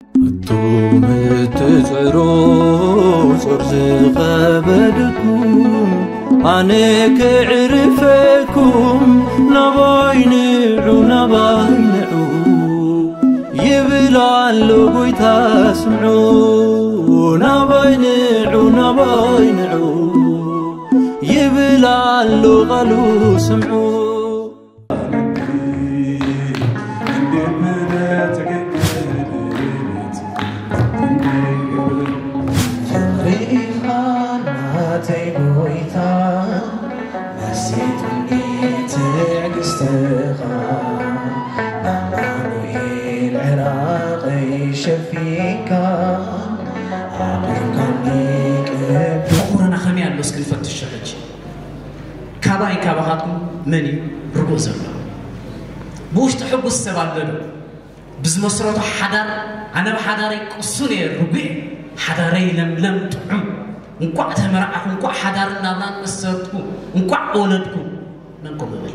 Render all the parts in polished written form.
أنتم تزعروا صرزق بدكم عنك عرفكم نباينعو يبلع اللقوي تسمعوا نباينعو يبلع اللغلو سمعوا بقولنا خميان بس كل فتش الشرج كاباين كابهاتكم مني رجوزا بوش تحبوا السبب لنا بزمسرات حدار أنا بحداري قصوني ربيع حداري لم تعم نقع تمرعكم نقع حدار النظام مسرتكم نقع أولادكم منكم ببل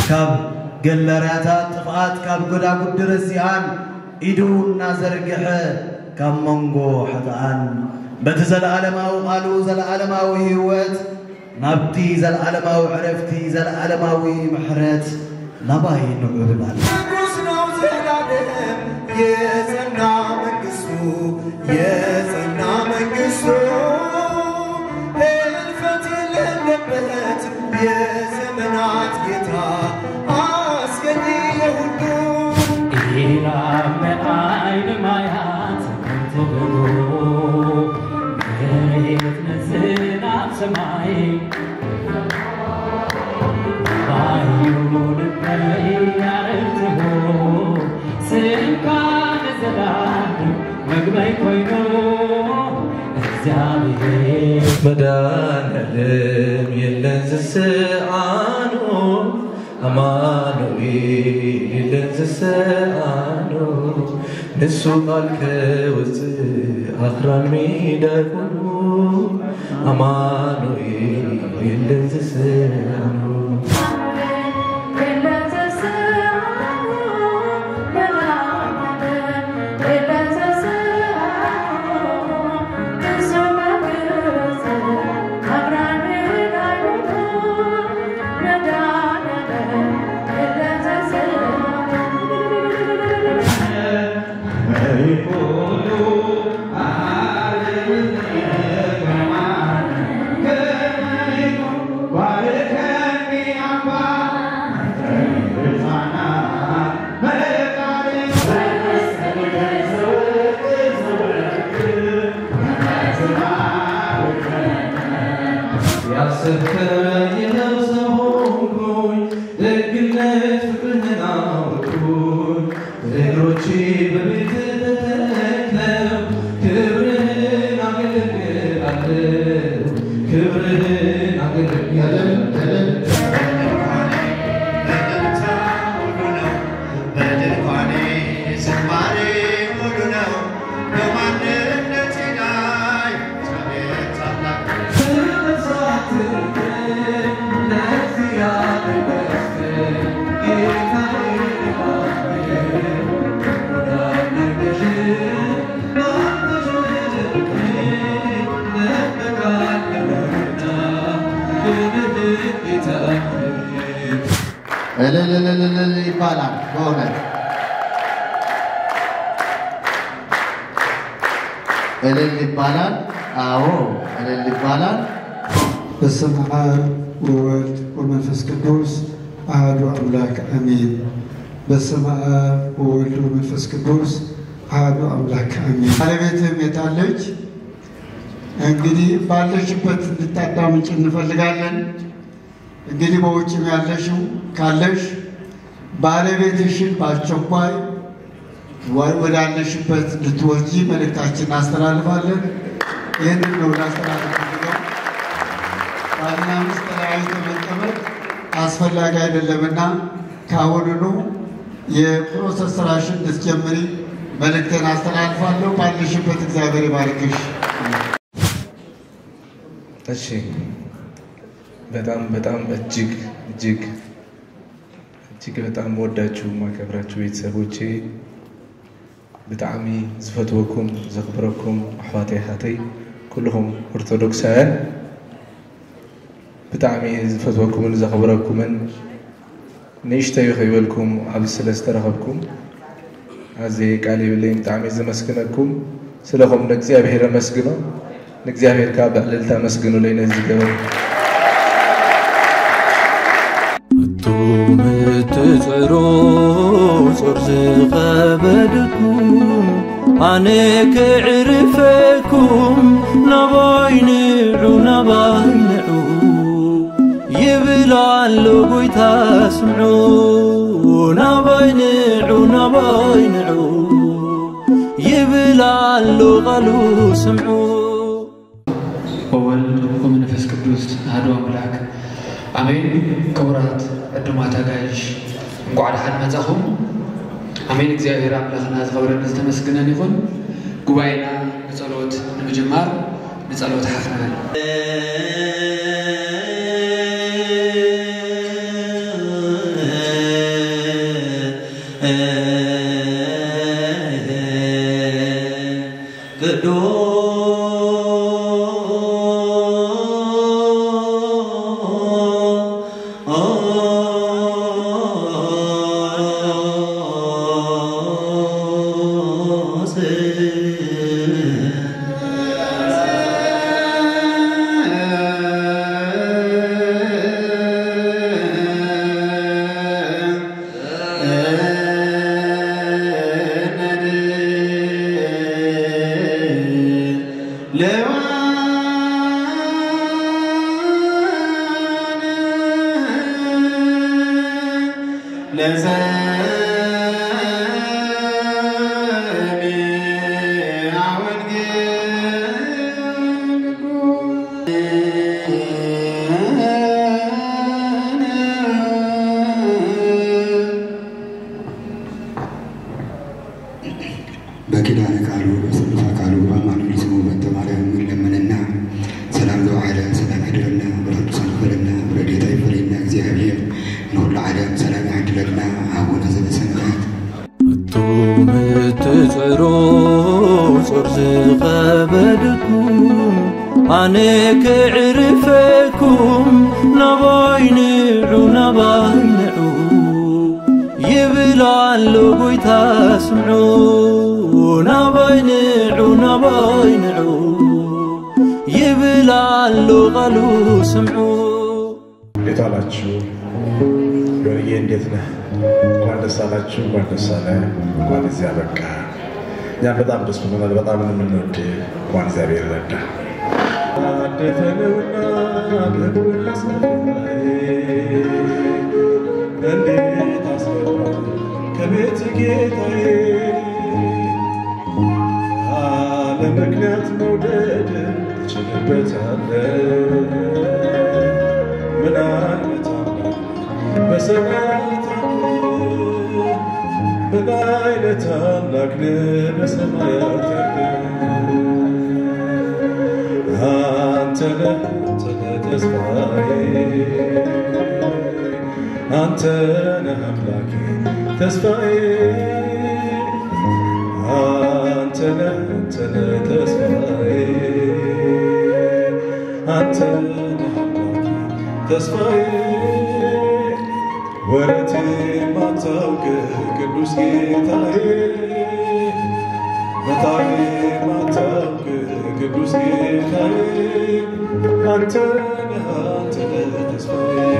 كاب قلرياتات طفات كاب قدا قدر الزيان إدون نازرقحة كاب منغو حتان بتزل عالماو قالوا زل عالماو هيوت نبتي زل عالماو عرفتي زل عالماو محرت نباي نقبل نقصنا وزلالهم يزنا منقسو يزنا منقسو الفتل اللبت يزمنات قتا عسكتي يهدو إلى مقاين ما يعتقد تقولوا بيت نزلنا بسماي عيون البيت عرفته سلكان الزلال مقبي كوينو الزامي مدان الدم يلنز السعانو أمانو يلنز السعانو نسو قالك وزي أخران ميدكو أمانو يلنز السعانو يبالان بونت يبالان يبالان بسم الله وولد ومنفس قدوس أحد أملاك أمين بسم الله وولد ومنفس قدوس أحد أملاك أمين على بيتهم يتعلج እንግዲህ ባለሽበት እንድታዳምጪ እንፈልጋለን እንግዲህ በውጭም ያለሽው ካለሽ ባለቤትሽን በአስቸኳይ ወዳለሽበት እንድትወጪ መልእክታችንን አስተላልፋለን ይህንን ነው ላስተላልፋለሁ ባልና ሚስት ተለያይተው መቀመጥ አስፈላጊ አይደለምና ካሁኑኑ የፕሮሰስ ስራሽን እንድትጀምሪ መልእክቴን አስተላልፋለሁ። ባለሽበት እግዚአብሔር ይባርክሽ። እሺ በጣም እጅግ በጣም ወዳችሁ ማከብራችሁ ቤተሰቦቼ በጣም ዝፈትወኩም ዘክብረኩም አሕዋተይ ሃተይ ኩልኩም ኦርቶዶክሳውያን በጣም ዝፈትወኩም ዘክብረኩም نشتي خيبلكم عبد السلسترهبكم هذه قالي بلين تعمي زمسكنكم سلهم نجزي بهير مسكنه نجزي بهير كابع للتا مسكنه لين الزجاج توم تزعروا صرز قبدكم عنك عرفكم نباينعو يبلع اللقوي تسمعوا نباينعو يبلع اللغلو سمعوا وولد ومنفس قدوس هادو أملاك أمين كورات الدمات قايش نقعد حد متاخم أمين እግዚአብሔር አምላክና ዝኸብረን ዝተመስገነን ይኹን ጉባኤና ንጸሎት ንምጅማር ንጸሎት ሓፍና عنك عرفكم نباينعو يبلع اللقوي تسمعوا نباينعو يبلع اللغلو سمعوا يتعالاتشو يوريين ديتنا واندسالاتشو واندسالة واندسالك يا بدام بسمنا بدام من نود واندسابير لدا دفنونا لكل سفراي اللي تصبر كبيت جيتاي على مكنات مودد تشلبتها من عينتها بسمعتها من عينتها لكن بسمعتها أنت لا تسمعي أنت أملاكي تسمعي أنت لا تسمعي أنت أملاكي تسمعي ورتي ما توك قدوس جيتاي متاعي ما توك قدوس جيتاي أنت تسمعي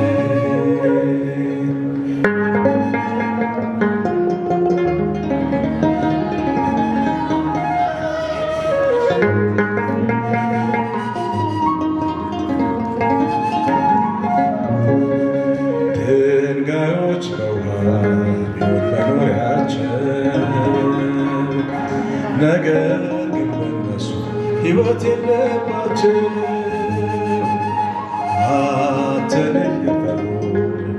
ድንጋዮች በውሃ ቢሆን መኖሪያቸው ነገር ግን በእነሱ ሕይወት የለባቸው አንተን እየፈሩ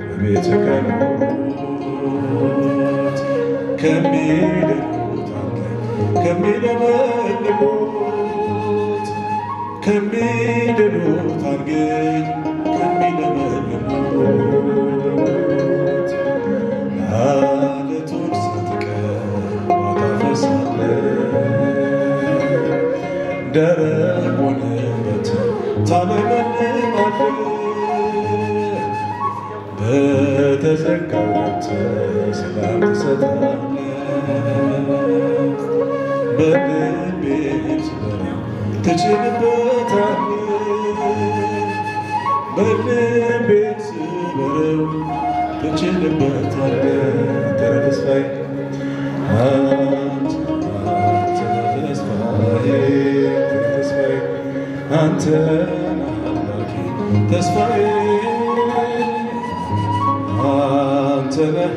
በቤትህ ከኖሩት ከሚደሉት አድርገኝ ከሚለመልሙት አለቶች ሰንጥቀህ ታፈሳለህ ደረቅ ወንበት ታለመልማለህ በተዘጋው ገብተህ ሰላም ትሰጣለህ በልቤ ስበረው ትችልበታለህ በልቤ ስበረው ትችልበታለህ ተስፋዬ አንተ አምላኬ ተስፋዬ አንተ ነህ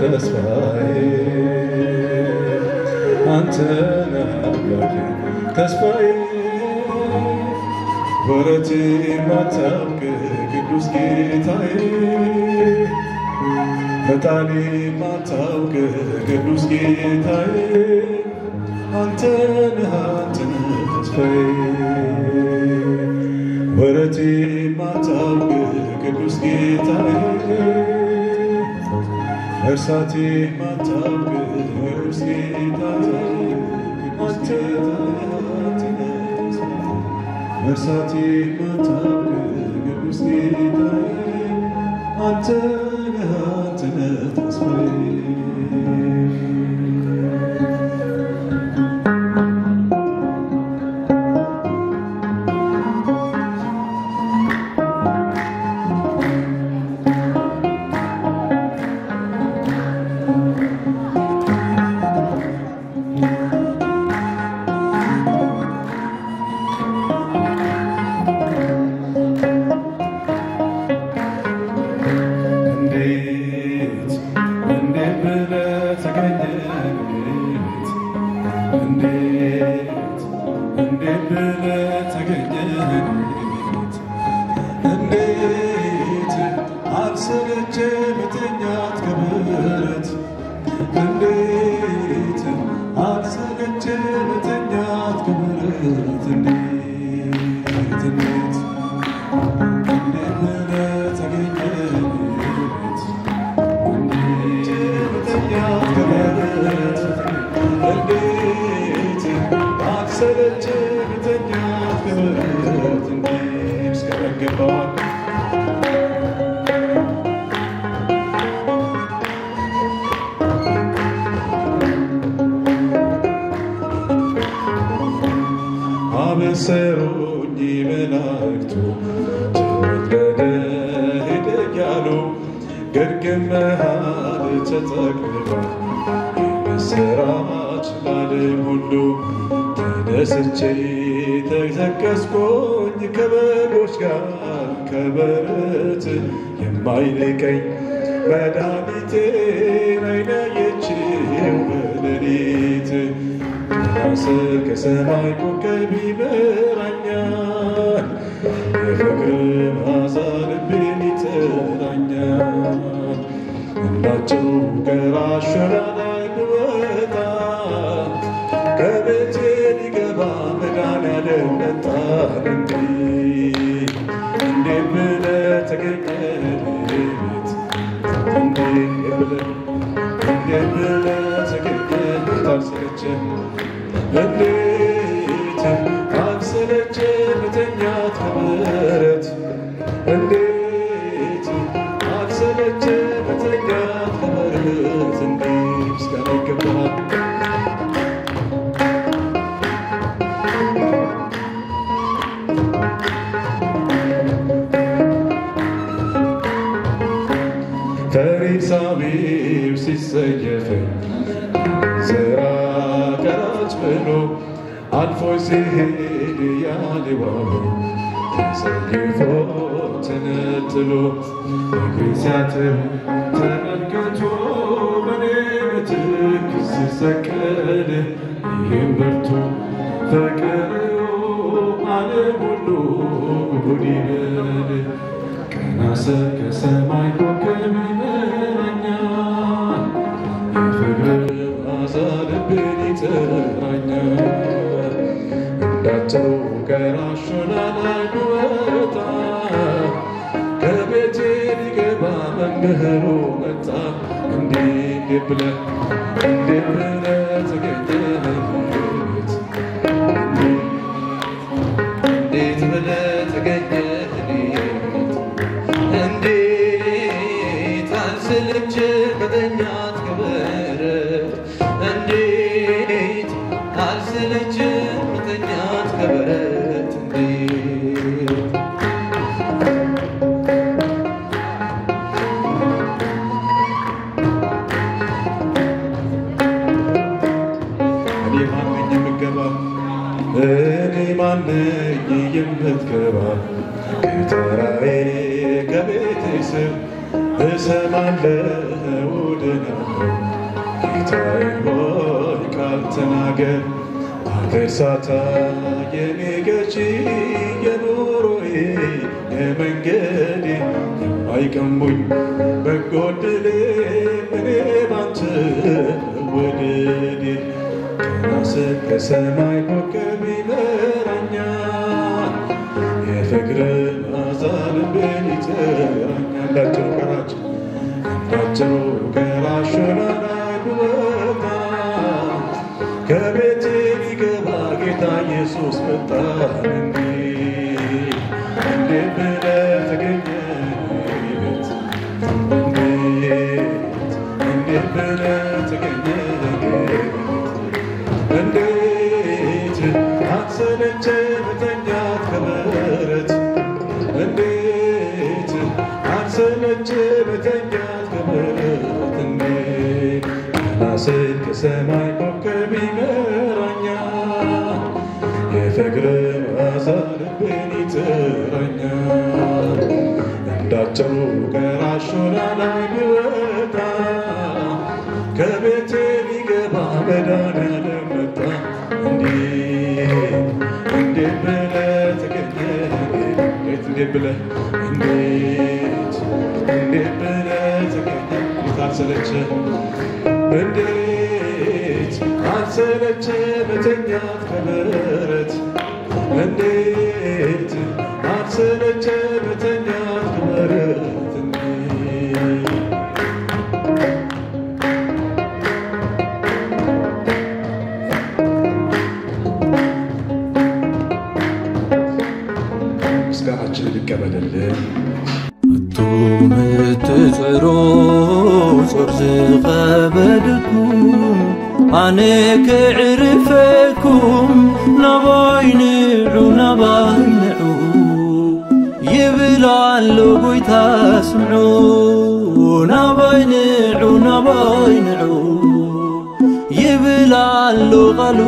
ተስፋዬ አንተ ነህ አምላኬ ተስፋዬ ወረት የማታውቅ ቅዱስ ጌታዬ ፈጣሪ የማታውቅ ቅዱስ ጌታዬ አንተ ነህ ተስፋዬ ወረት የማታውቅ ቅዱስ ጌታዬ እርሳት የማታውቅ ቅዱስ ጌታዬ አንተ እርሳት የማታውቅ ቅዱስ ጌታዬ አንተ ነህ ተስፋዬ አበሰሩኝ መላእክቱ ተወለደ ሄደ እያሉ ግርግም መሃል ተጠቅልሏል የምስራች ለዓለም ሁሉ ተደስቼ ተዘቀስኩኝ ከበጎች ጋር ከበረት የማይልቀኝ መድኃኒቴን ዓይን ያየችው በሌሊት ከስር ከሰማይ ኮከብ ይበራኛል የፍቅር መዓዛ ልቤን ይጠራኛል እንዳቸው ከራሸራ ላይ ብወጣ ከቤቴ ሊገባ መድኃኒዓለም መጣ እንዴት ብለህ ተገኘህበት እንዴት ብለህ ተገኘህ ታልሰለቸህ እንዴት አልሰለቸህ መተኛት ከበረት እንዴት አልሰለቸህ መተኛት ከበረት እንዴት ምስጋና ይገባሃል ፈሪሳዊው ሲሰየፍ ዘራ ቀራጭ ብሎ አልፎ ሲሄድ ያሌዋው ተሰይፎ ተነጥሎ እግሬን ሲያጥብ ተመልክቶ በኔ ምትክ ሲሰቀል ይህም ብርቱ ፍቅር ዓለም ሁሉ ጉድ ይበል ቀና ስል ከሰማይ ኮከብ ይበራኛል የፍቅር ልቤን ይጥራኛል እንዳትሩ ከራሹና ላይ ብወጣ ከቤቴ ሊገባ መምህሩ መጣ እንዲህ ብለህ ተገኘህልት እንዴት ብለህ ተገኘህልት እንዴት አልሰለችም መተኛት ከበረት እንዴት አልሰለችም መተኛት ከበረት እንዴት እኔ ማነኝ የምትገባ ከተራዬ ከቤቴ ስር እሰማለሁ ድናለሁ ጌታዬ ሆይ ቃል ተናገር አገሳታ የኔ ገዢ የኑሮዬ የመንገዴ የማይቀሙኝ በጎ ዕድሌ እኔ ባንተ ወደዴ ከናስብ ከሰማይ ኮከብ ይመራኛል የፍቅር መዓዛ ልቤን ይጥራኛል እንዳጭሩ ከራሹና ላይ ብወጣ ከቤቴ ሊገባ ጌታ ኢየሱስ መጣ እንዴት ብለህ ተገኘህበት እንዴት ብለህ ተገኘህበት እንዴት አልሰለችም መተኛት ከበረት እንዴት አልሰለችም መተኛት ከበረት እንዴት ከናስል ከሰማይ ኮከብ ይመራኛል የፍቅር መዓዛ ልቤን ይጥራኛል እንዳጭሩ ከራሹና ላይ ብወጣ ከቤቴ ሊገባ መድኃኒዓለም መጣ እንዴት ብለህ ተገኘህ እንዴት ብለህ ተገኘህ አልሰለችህም እንዴት አልሰለችህም መተኛት ከበረት እንዴት አልሰለችህም መተኛት ከበረት ምስጋናችንን ይቀበልልን ምትጽሮ ጾር ዝኸበድኩም ኣነ ክዕርፈኩም ናባይንዑ ይብል ኣሎ ጎይታ ስምዑ ናባይንዑ ይብል ኣሎ ቃሉ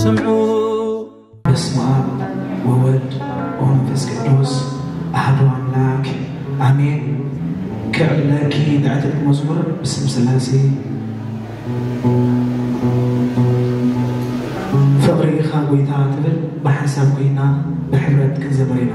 ስምዑ በስመ አብ ወወልድ ወመንፈስ ቅዱስ አሐዱ አምላክ አሜን። ክዕለኪ ዳዕተት መዝሙር ብስም ስላሴ ፍቅሪኻ ጎይታ ትብል ብሓሳብ ኮይና ብሕብረት ክንዘምር ኢና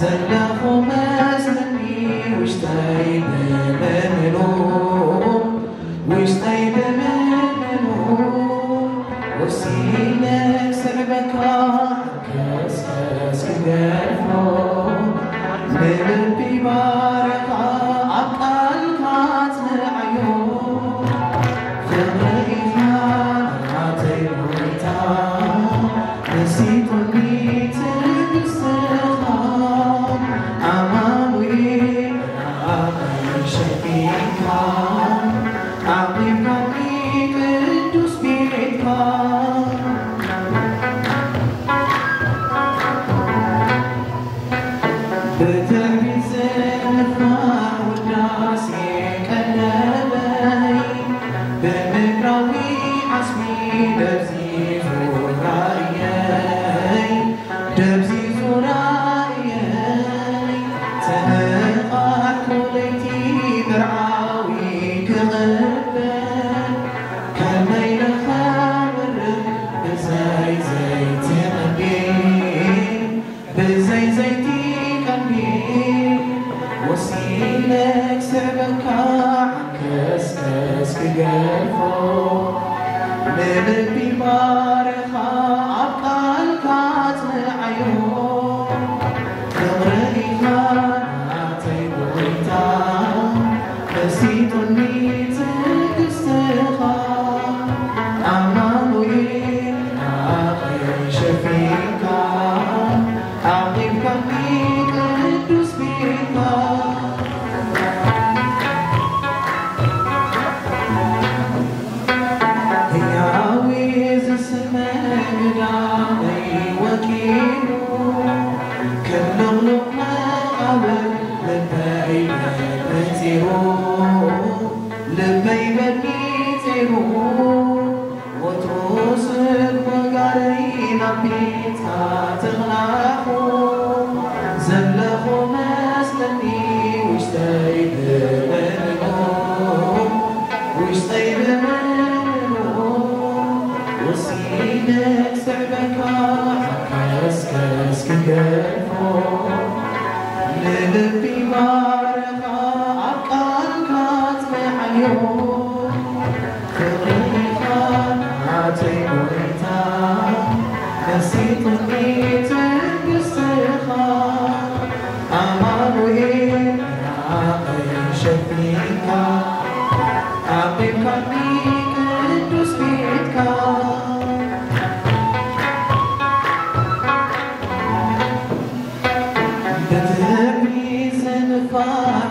زلخو مسلني وشتاي بمنو وشتاي بمنو وسيلك سربكا كسكس كدرفو بلبي بارقا عقل كاتن عيون فغرقنا عاتي بويتا نسيتني تلبسخا عماوي عقل شفيكا عقلنا بيك الدوس بيكا بتعبي زلفا والناس يكلمي بمقراوي عزمي دبزي زورايي تنقى كليتي برعاوي كغبن كميل خامر بزي زيتي قلبي بزي زيتي وسيلك سعبك عكسكس كقلفو للبي بارخا عبقال كاتن عيون تغرقي خاناتي بويتا نسيتني تلقستخا عمالوي عقل شفيكا عقيبك بيك الدوس بيكا هي عويز السماء دعمي وكيلو كل غلقنا قبل لباي بنيتيرو وتوصل وقارينا بيتا تغلاحو زلخو مسلني وشتاي بمنو وسيلك سعبك كسكس كقلفو للبي بارقا عقال كاتن عيون فغرقي خاناتي بويتا نسيتني تلقستخا عمالوي عقل شفيكا عقيبك بيك الدوس بيتكا بتهبي زنفا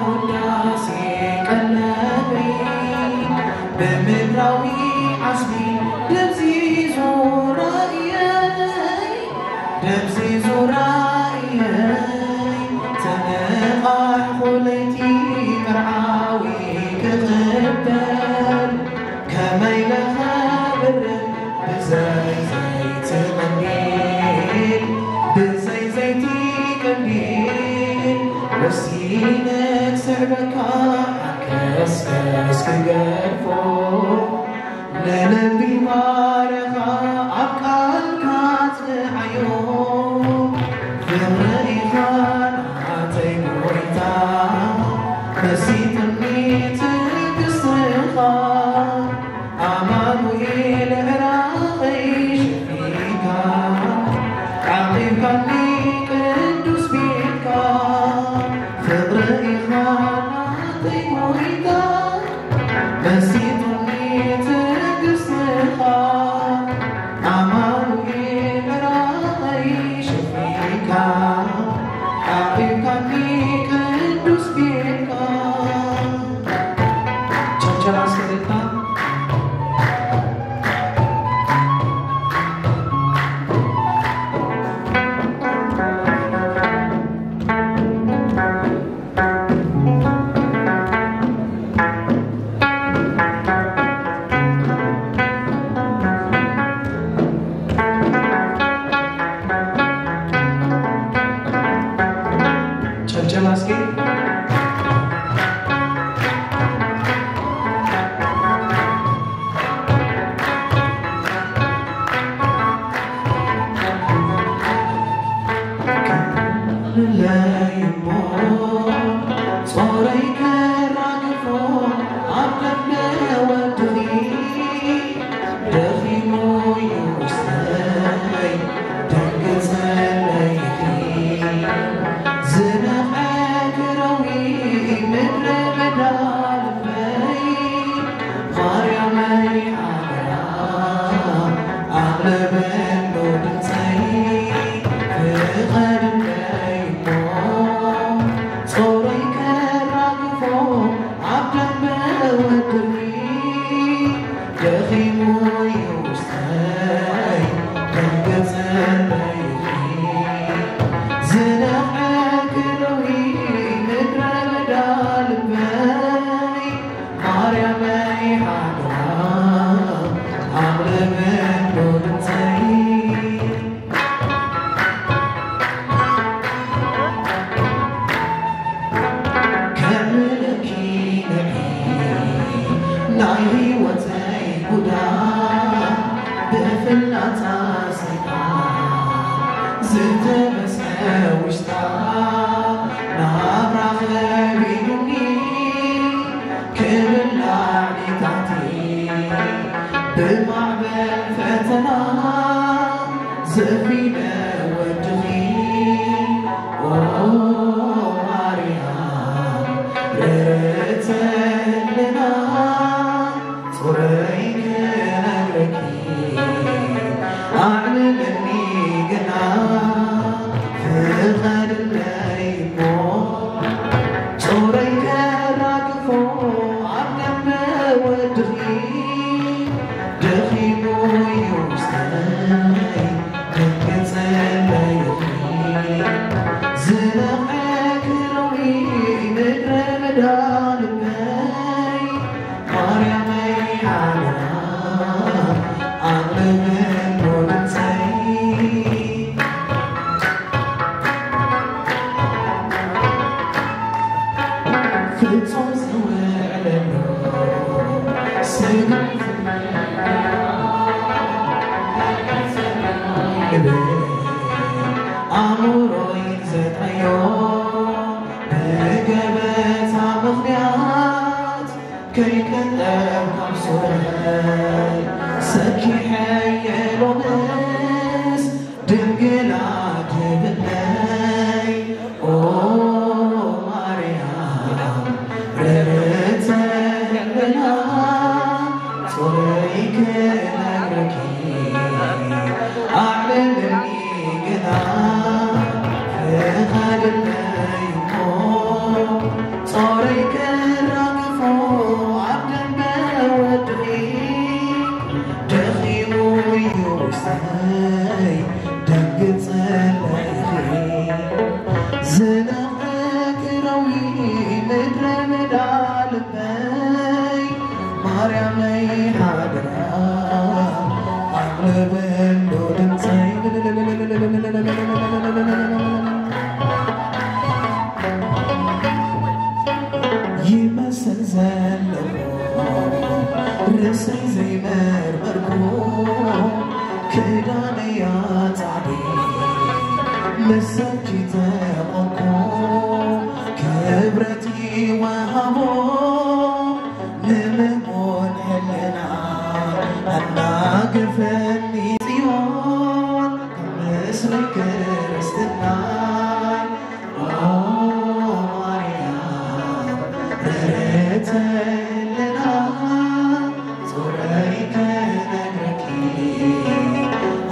والناس يقلبي بمقراوي عزمي دبزي زورايي تنقى خليتي مرعاوي كغبن كميل خابر بزي زيتي قلبي وسيلك سعبك كسكس كقلفو للبي بارخا عقال كاتن عيون فغرقي خاناتي بويتا نسيتني تلقستخا عمالوي العراقي شفيكا عقيبك بيك الدوس بيكا فغرقي خاناتي بويتا نسيتني تلقستخا عمالوي العراقي شفيكا عقيبك بيك الدوس بيكا Chal sedeta Chalaski لا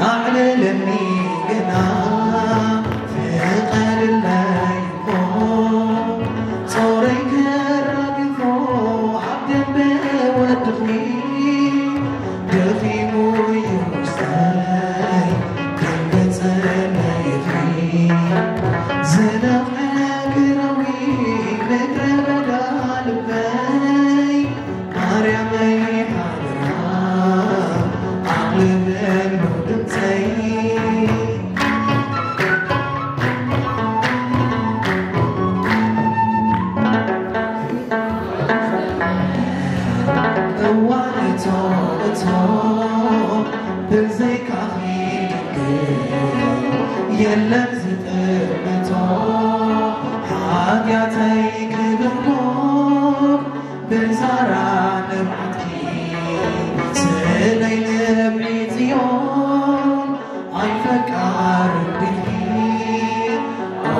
أعلى لمي قنا في قلب الله ኃጢአተይ ክብርሞት ብዛራ ንብዓትኪ ስለይ ንብዒ ጽዮን ኣይፈቃር ብልኪ ኦ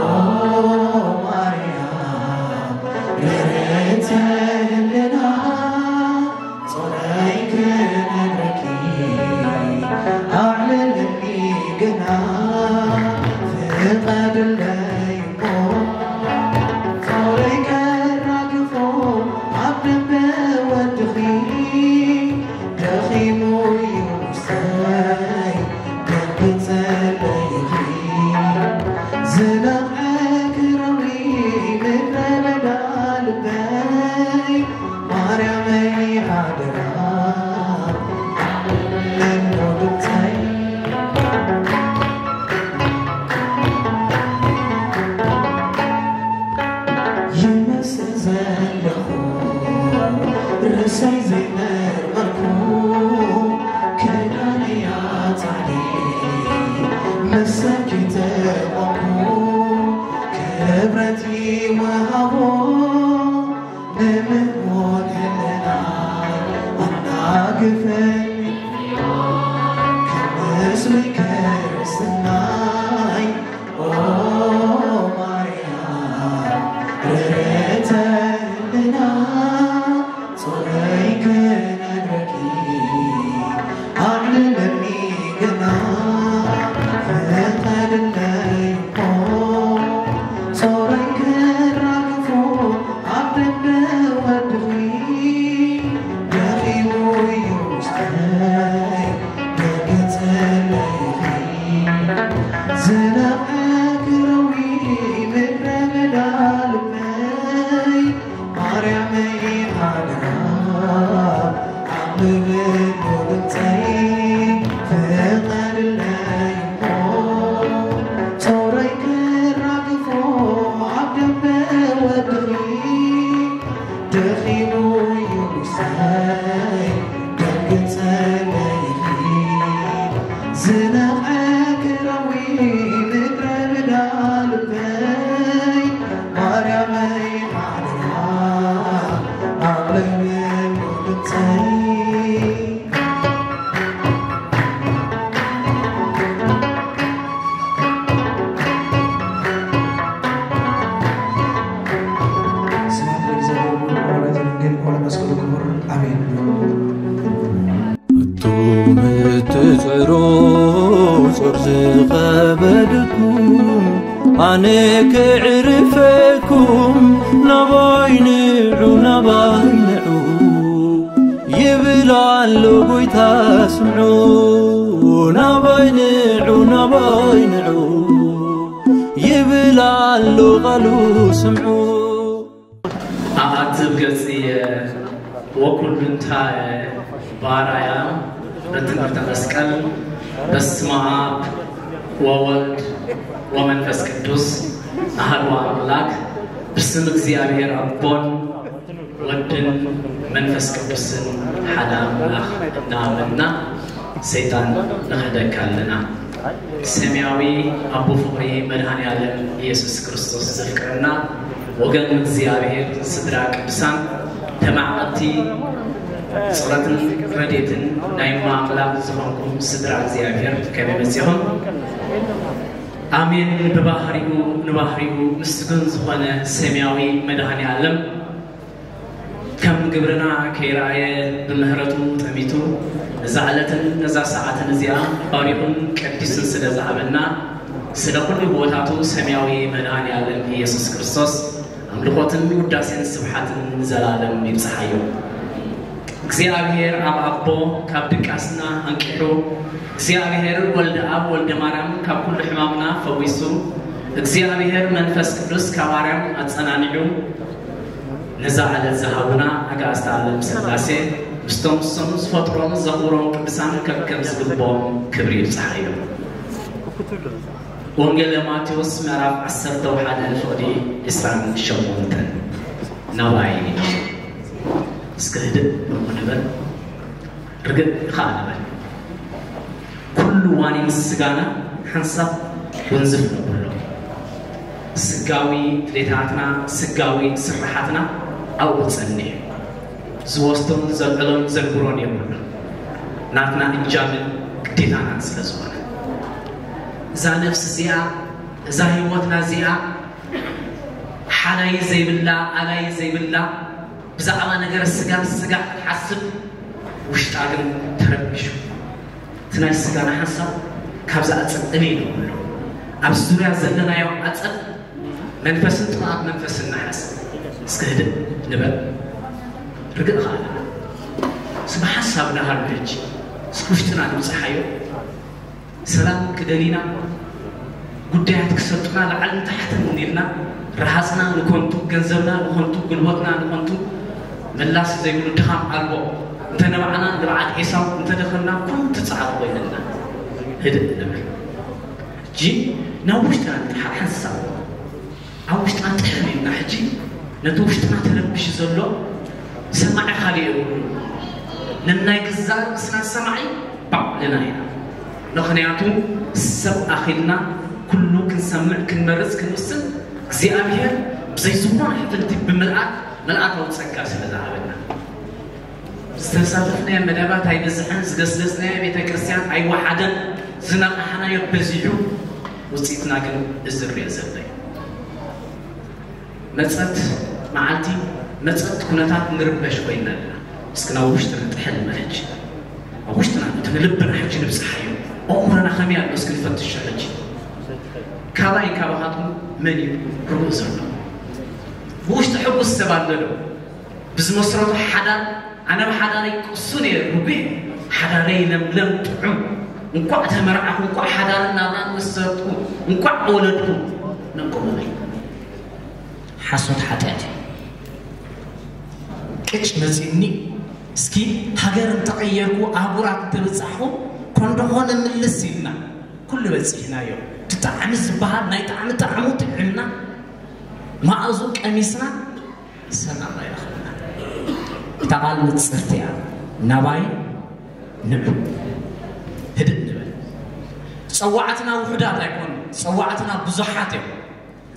ማርያም ርርተ ህልና ጾረይ ክነግረኪ ኣዕልልኒ ግና ፍቐድለይ እሞ ጾረይ ከራግፎ ዓብደን ብወድኺ ደኺሙ እዩ ውስተይ ደንግጸለይኺ ዝለቕዐ ክረዊ ምድረ በዳ ልበይ ማርያመይ ሓደራ ለኖድንተይ ይመስል ዘለኹ ርእሰይ ዘይመርመርኩ ክዳንያ ጻዕዲ መሰኪ ተቆምኩ ክብረቲ ወሃቦ ንምሆን ህልና ኣናግፈኒ ከምስሊ ክርስትናይ ኦ ማርያም ርርተ ህልና ጾረይ ክነግረኪ ኣዕልለኒ ግና ፍቐድለይ እሞ ጾረይ ክራግፎ ዓብደን ብወድኺ ደኺሙ እዩ ውስተይ ደንግጸለይኺ ዝለቕዐ ክረዊ ምድረ በዳ ልበይ ማርያመይ ሓደራ ዓብብሎ ድምፀይ ፍቐድለይ እሞ ጾረይ ክራግፎ ዓብደን ብወድኺ ደኺሙ እዩ ውስተይ ደንግጸለይኺ ዝለቕዐ ክረዊ ምድረ በዳ ልበይ ማርያመይ ሓደራ ዓብብሎ ድምፀይ ስብሐት ለእግዚአብሔር ወለወላዲቱ ድንግል ወለመስቀሉ ክቡር አሜን። እቱም እትጽዕሮ ጾር ዝኸበድኩም ኣነ ክዕርፈኩም ናባይ ንዑ ናባይ ንዑ ይብል ኣሎ ጎይታ ስምዑ ናባይ ንዑ ናባይ ንዑ ይብል ኣሎ ቃሉ ስምዑ أعتب قصي وكل بنتا بارايا بتنقرت مسكال بسمع وولد ومنفس قدوس أهل وأملاك بسم እግዚአብሔር አቦን ወድን መንፈስ ቅዱስን حلام ናምና ሰይጣን ነህደካልና ሰማያዊ አቡ ፍቅሪ መድኃኔ ዓለም ኢየሱስ ክርስቶስ ዘፍቅርና ወገን እግዚአብሔር ስድራ ቅዱሳን ተማዕቲ ጸሎትን ረድኤትን ናይማ አምላክ ዝኾንኩም ስድራ እግዚአብሔር ከመመጽኦም አሜን በባህሪው ንባህሪው ምስግን ዝኾነ ሰማያዊ መድኃኔ ዓለም ከም ግብርና ከይራየ በምህረቱ ጠሚቱ ዛዕለትን ነዛ ሰዓትን እዚያ ባሪኹን ቅዱስን ስለዛሃበና ስለ ሁሉ ቦታቱ ሰማያዊ መድኃኔ ዓለም ኢየሱስ ክርስቶስ አምልኮትን ውዳሴን ስብሐትን ዘላለም ይብጽሐዩ እግዚአብሔር አብ አቦ ካብ ድቃስና አንቂሑ እግዚአብሔር ወልደ አብ ወልደ ማርያም ካብ ኩሉ ሕማምና ፈዊሱ እግዚአብሔር መንፈስ ቅዱስ ካብ ማርያም አጸናንዑ ነዛ ዓለት ዘሃቡና አጋዕዝተ ዓለም ሥላሴ ምስቶም እሶም ዝፈጥሮም ዘኽብሮም ቅዱሳን ከከም ዝግብኦም ክብሪ ይብጽሐዩ ወንጌል ማቴዎስ ምዕራፍ 11 ፍቅዲ 28 ናባይ እስከህድእ ንበር ርግጥ خالبا كل واني مسغانا حنصب ونزف نقول سقاوي دليتاتنا سقاوي سرحاتنا أو تصني زوستون زلقلون زلقرون يقولنا ناتنا إنجامل كتيتانا نسلزونا إذا نفس زياء إذا هيوتنا زياء حالاي زي بالله علاي زي بالله بزا أما نقر السقا حسب وشتاقن تربشو تناي السقانا حسب كابزا أتصدني نقوله أبسوريا زلنا يوم أتصد منفسن طلعت منفسن نحس اسكهد نبل رقد خالنا سبح حسابنا هالبيج سكوشتنا نمسحيو سلام كدلينا قديات كسرتنا لعلم تحت منيرنا رحاسنا نكونتو جنزبنا نكونتو قلوتنا نكونتو ملاس زي يقولوا دخام قلبو انت نبعنا نبعات حساب انت دخلنا كنت تصعب بيننا هدئ نبل جي نوشتنا حساب أوشتنا تحمينا حجي نتوشتنا تلبش زلو سمعي خالي يقولون لنا يكزار سنا سمعي بعض لنا هنا نخنياتو السب أخينا كله كنسمع كنمرز كنوسن زيابير بزي زمان حتى نتيب بملعات وتسكر سلزا عبنا استنساتفنا مدابات هاي بزحن زقسلسنا بيتا كريستيان أي واحدا زنا أحنا يبزيجو وصيتنا كن الزرية زلي مصت معلتي مصت كنتات نربش بيننا اسكنا وشتنا تحل ملج وشتنا تنلبنا حج نبصحيو عمرنا خميال اسكن فتش حج كالاي كابهاتهم مني روزنا وش تحب السباللو بز مسرط حدا انا بحداري قصوني ربي حداري لم طعم انكو تمرعكم انكو حدارنا ما وسطكم انكو اولدكم نقوم حسود حتاتي كيش مزيني سكي هاجر تغيركو أبورات تبصحو كندهون من لسينا كل بزحنا يوم تتعمز بهاد ناي تعمو تعمنا ما أزوك أميسنا سنة الله يخلنا تعال نتصرتيا نباي نبو هدد نبل صوعتنا وحدات يكون صوعتنا بزحات يوم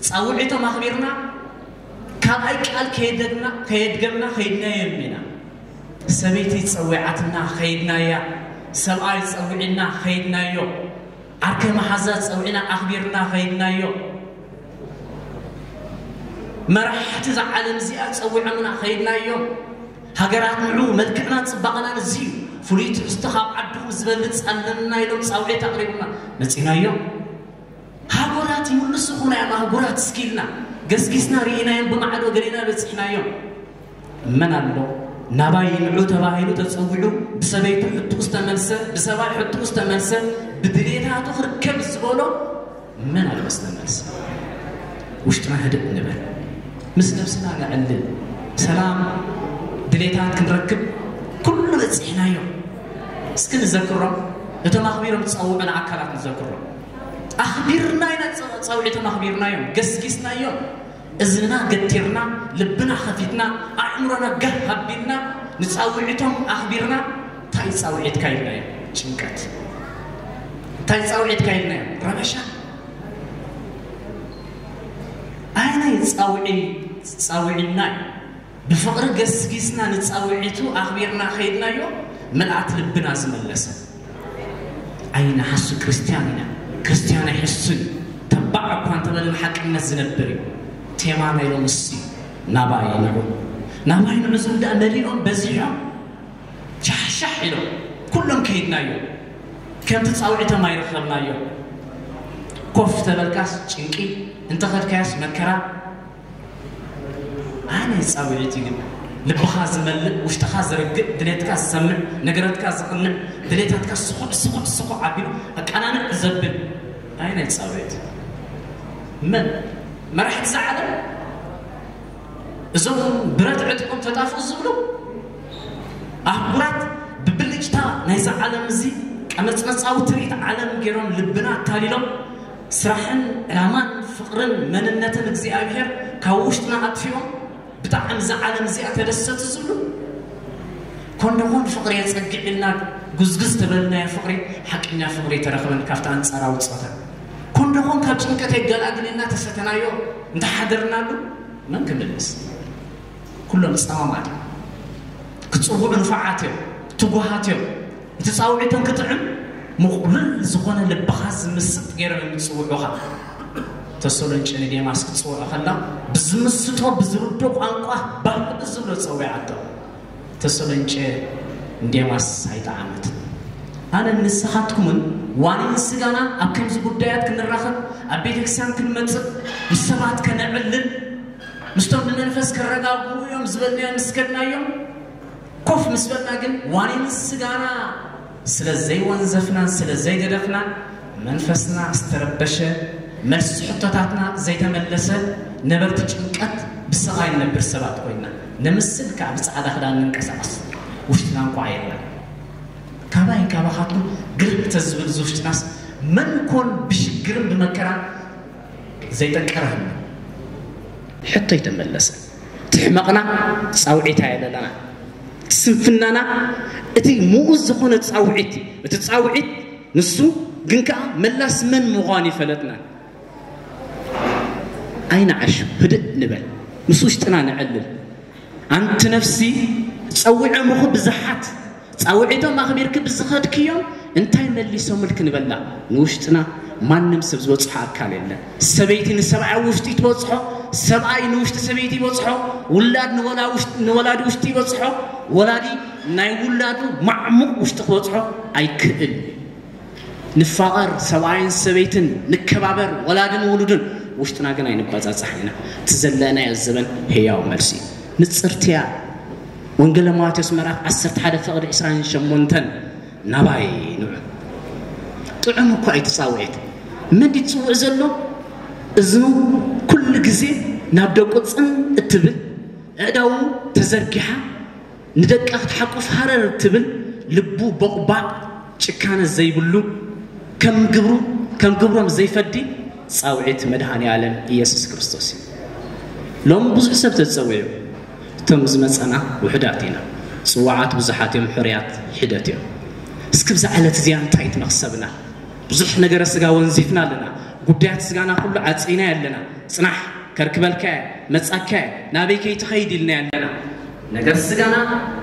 صوعته ما خبرنا كان أي قال كيدقنا خيدنا يمنا سبيتي تصوعتنا خيدنا يا سبعي تصوعنا خيدنا يو عركة محزات تصوعنا أخبرنا خيدنا يو مرحت زعلم زياد تصوعنا خيدنا يو هجرات معو ملكنا تصبغنا نزيو فليت استخاب عدو زبلت سألنا يلوم تصوعي تقريبنا نسينا يو هجرات يملسخونا يا ما هجرات سكيلنا قسقسنا رينا يوم بمعدو قرينا بسحنا يوم من الله نباي نعو تباهيلو تتصوعو بسبيتو حطو استملسة بسباي حطو استملسة بدليتها تخرج كم زبولو من الله استملسة وشتنا هدئ نبل مثل نفسنا نعلل سلام دليتها كنركب كل بسحنا يوم سكن نذكرهم لتما خبيرهم تصوعنا عكرات نذكرهم أخبرنا يا تصوعتنا أخبرنا يوم قسقسنا يوم إذننا قترنا لبنا خفيتنا أعمرنا قهبنا نتصوعتهم أخبرنا تاي تصوعت كاينا يوم شنكات تاي تصوعت كاينا يوم رمشا أنا يتصوعنا بفقر قسقسنا نتصوعتو أخبرنا خيدنا يوم ملعت لبنا زملسا أين حسو كريستياننا كريستيانا يحسن تبعك وانت من الحق النزنبري تيمانا يلوم السي ناباي نعو زند أمريون بزيهم شح يلو كلهم كيدنا يو كم تتصاوعته ما يرخلنا يو كوف تبالكاس تشنكي انت خد كاس مكرا أنا يتصاوعتي لبخا زملق وشتخا زرق دليتكا سمع نقرتكا زقنع دليتكا سخو عبيلو أنا نزبل أين يتصاويت من ما راح تزعلوا زوم برات عندكم تطافوا الزبلو أخبرات ببلجتا نايز عالم زي أمت نصاو تريد عالم جيرون لبنا تاليلهم سرحن رامان فقرن من النتن زي أبير كوشتنا أطفيهم بتاعم زعلم زي أتدست الزبلو كنا هون فقري يتسجل لنا جزء تبلنا يا فقري حقنا فقري ترى خلنا كفتان صراوت صوتا كندهم كابشنكة يجلعنا تستنايو انت حضرنا له من كملس كلهم استمامات كتصوبوا بنفعاتهم تبوهاتهم تتصاوعتهم كتعم مقبل زخون لبخاز مسط غير يتصوعوها تسولنج ندي ماسك تصوعوا خلا بزمستو بزردو قانقا بعد بزبل تصوعاتو تسولنج ندي ماس هيتعامت أنا نسخاتكم واني نسجانا أبكم زبودات كنراخد أبيتك سان كنمت السبات كنعلن مستوى النفس كرجاء يوم زبلنا مسكنا يوم كوف مسبلنا جن واني نسجانا سلزي وانزفنا سلزي دفنا منفسنا استربشة مرس حطتاتنا زي تملسة نبرت جنكت بسقاي نبر سبات قوينا نمسل كعب سعادة خلال ننكساس وشتنا قايلنا كاباين كاباخاتو قرب تزبل زوجت ناس من كون بشقرم بمكران زي تنكرهم حتى يتملس تحمقنا تصاوعيتها يا لنا تسنفنانا اتي موز زخونه تصاوعيتي تتصاوعيت نسو جنكا ملاس من مغاني فلتنا اين عش هدء نبل نسوش تنا نعلل انت نفسي تصوع مخ بزحات تصاوعيتو ما خبيرك بزخدك يوم انتي ملي سو ملك نبلا نوشتنا ማንም ሰብ ዝወጽሖ አካል የለ ሰበይቲ ንሰብዓ ውሽጢ ትወጽሖ ሰብዓይ ንውሽጢ ሰበይቲ ይወጽሖ ውላድ ንወላዲ ውሽጢ ይወጽሖ ወላዲ ናይ ውላዱ ማዕሙቅ ውሽጢ ክወጽሖ ኣይክእል ንፋቐር ሰብዓይን ሰበይትን ንከባበር ወላድን ውሉድን ውሽጥና ግን ኣይንባጻጽሕና ትዘለና ያዘበን ህያው መልሲ ንጽርትያ ወንጌል ማቴዎስ ምዕራፍ 11 ፍቅድ 28 ናባይ ነው طعم እኮ አይተጻወይት ምን ዲጽው ዘሎ እዝኑ ኩል ግዜ ናብ ደቆጽን እትብል እዳው ተዘርጊሓ ንደቀት ሓቁፍ ሓረር እትብል ልቡ በቅባቅ ጭካነ ዘይብሉ ከም ግብሮም ዘይፈዲ ጻውዒት መድኃኔ ዓለም ኢየሱስ ክርስቶስ ሎም ብዙሕ ሰብ ተጸውዩ ቶም ዝመጸና ውሕዳት ኢና ጽዋዓት ብዙሓት እዮም ሕርያት ሒደት እዮም እስክብ ዝዓለት እዚኣ እንታይ ትመኽሰብና ብዙሕ ነገር ስጋ ወንዚፍና ኣለና ጉዳያት ስጋና ኩሉ ዓጺና ያለና ጽናሕ ከርክበልካ መጻካ ናበይከይ ትኸይድ ኢልና ያለና ነገር ስጋና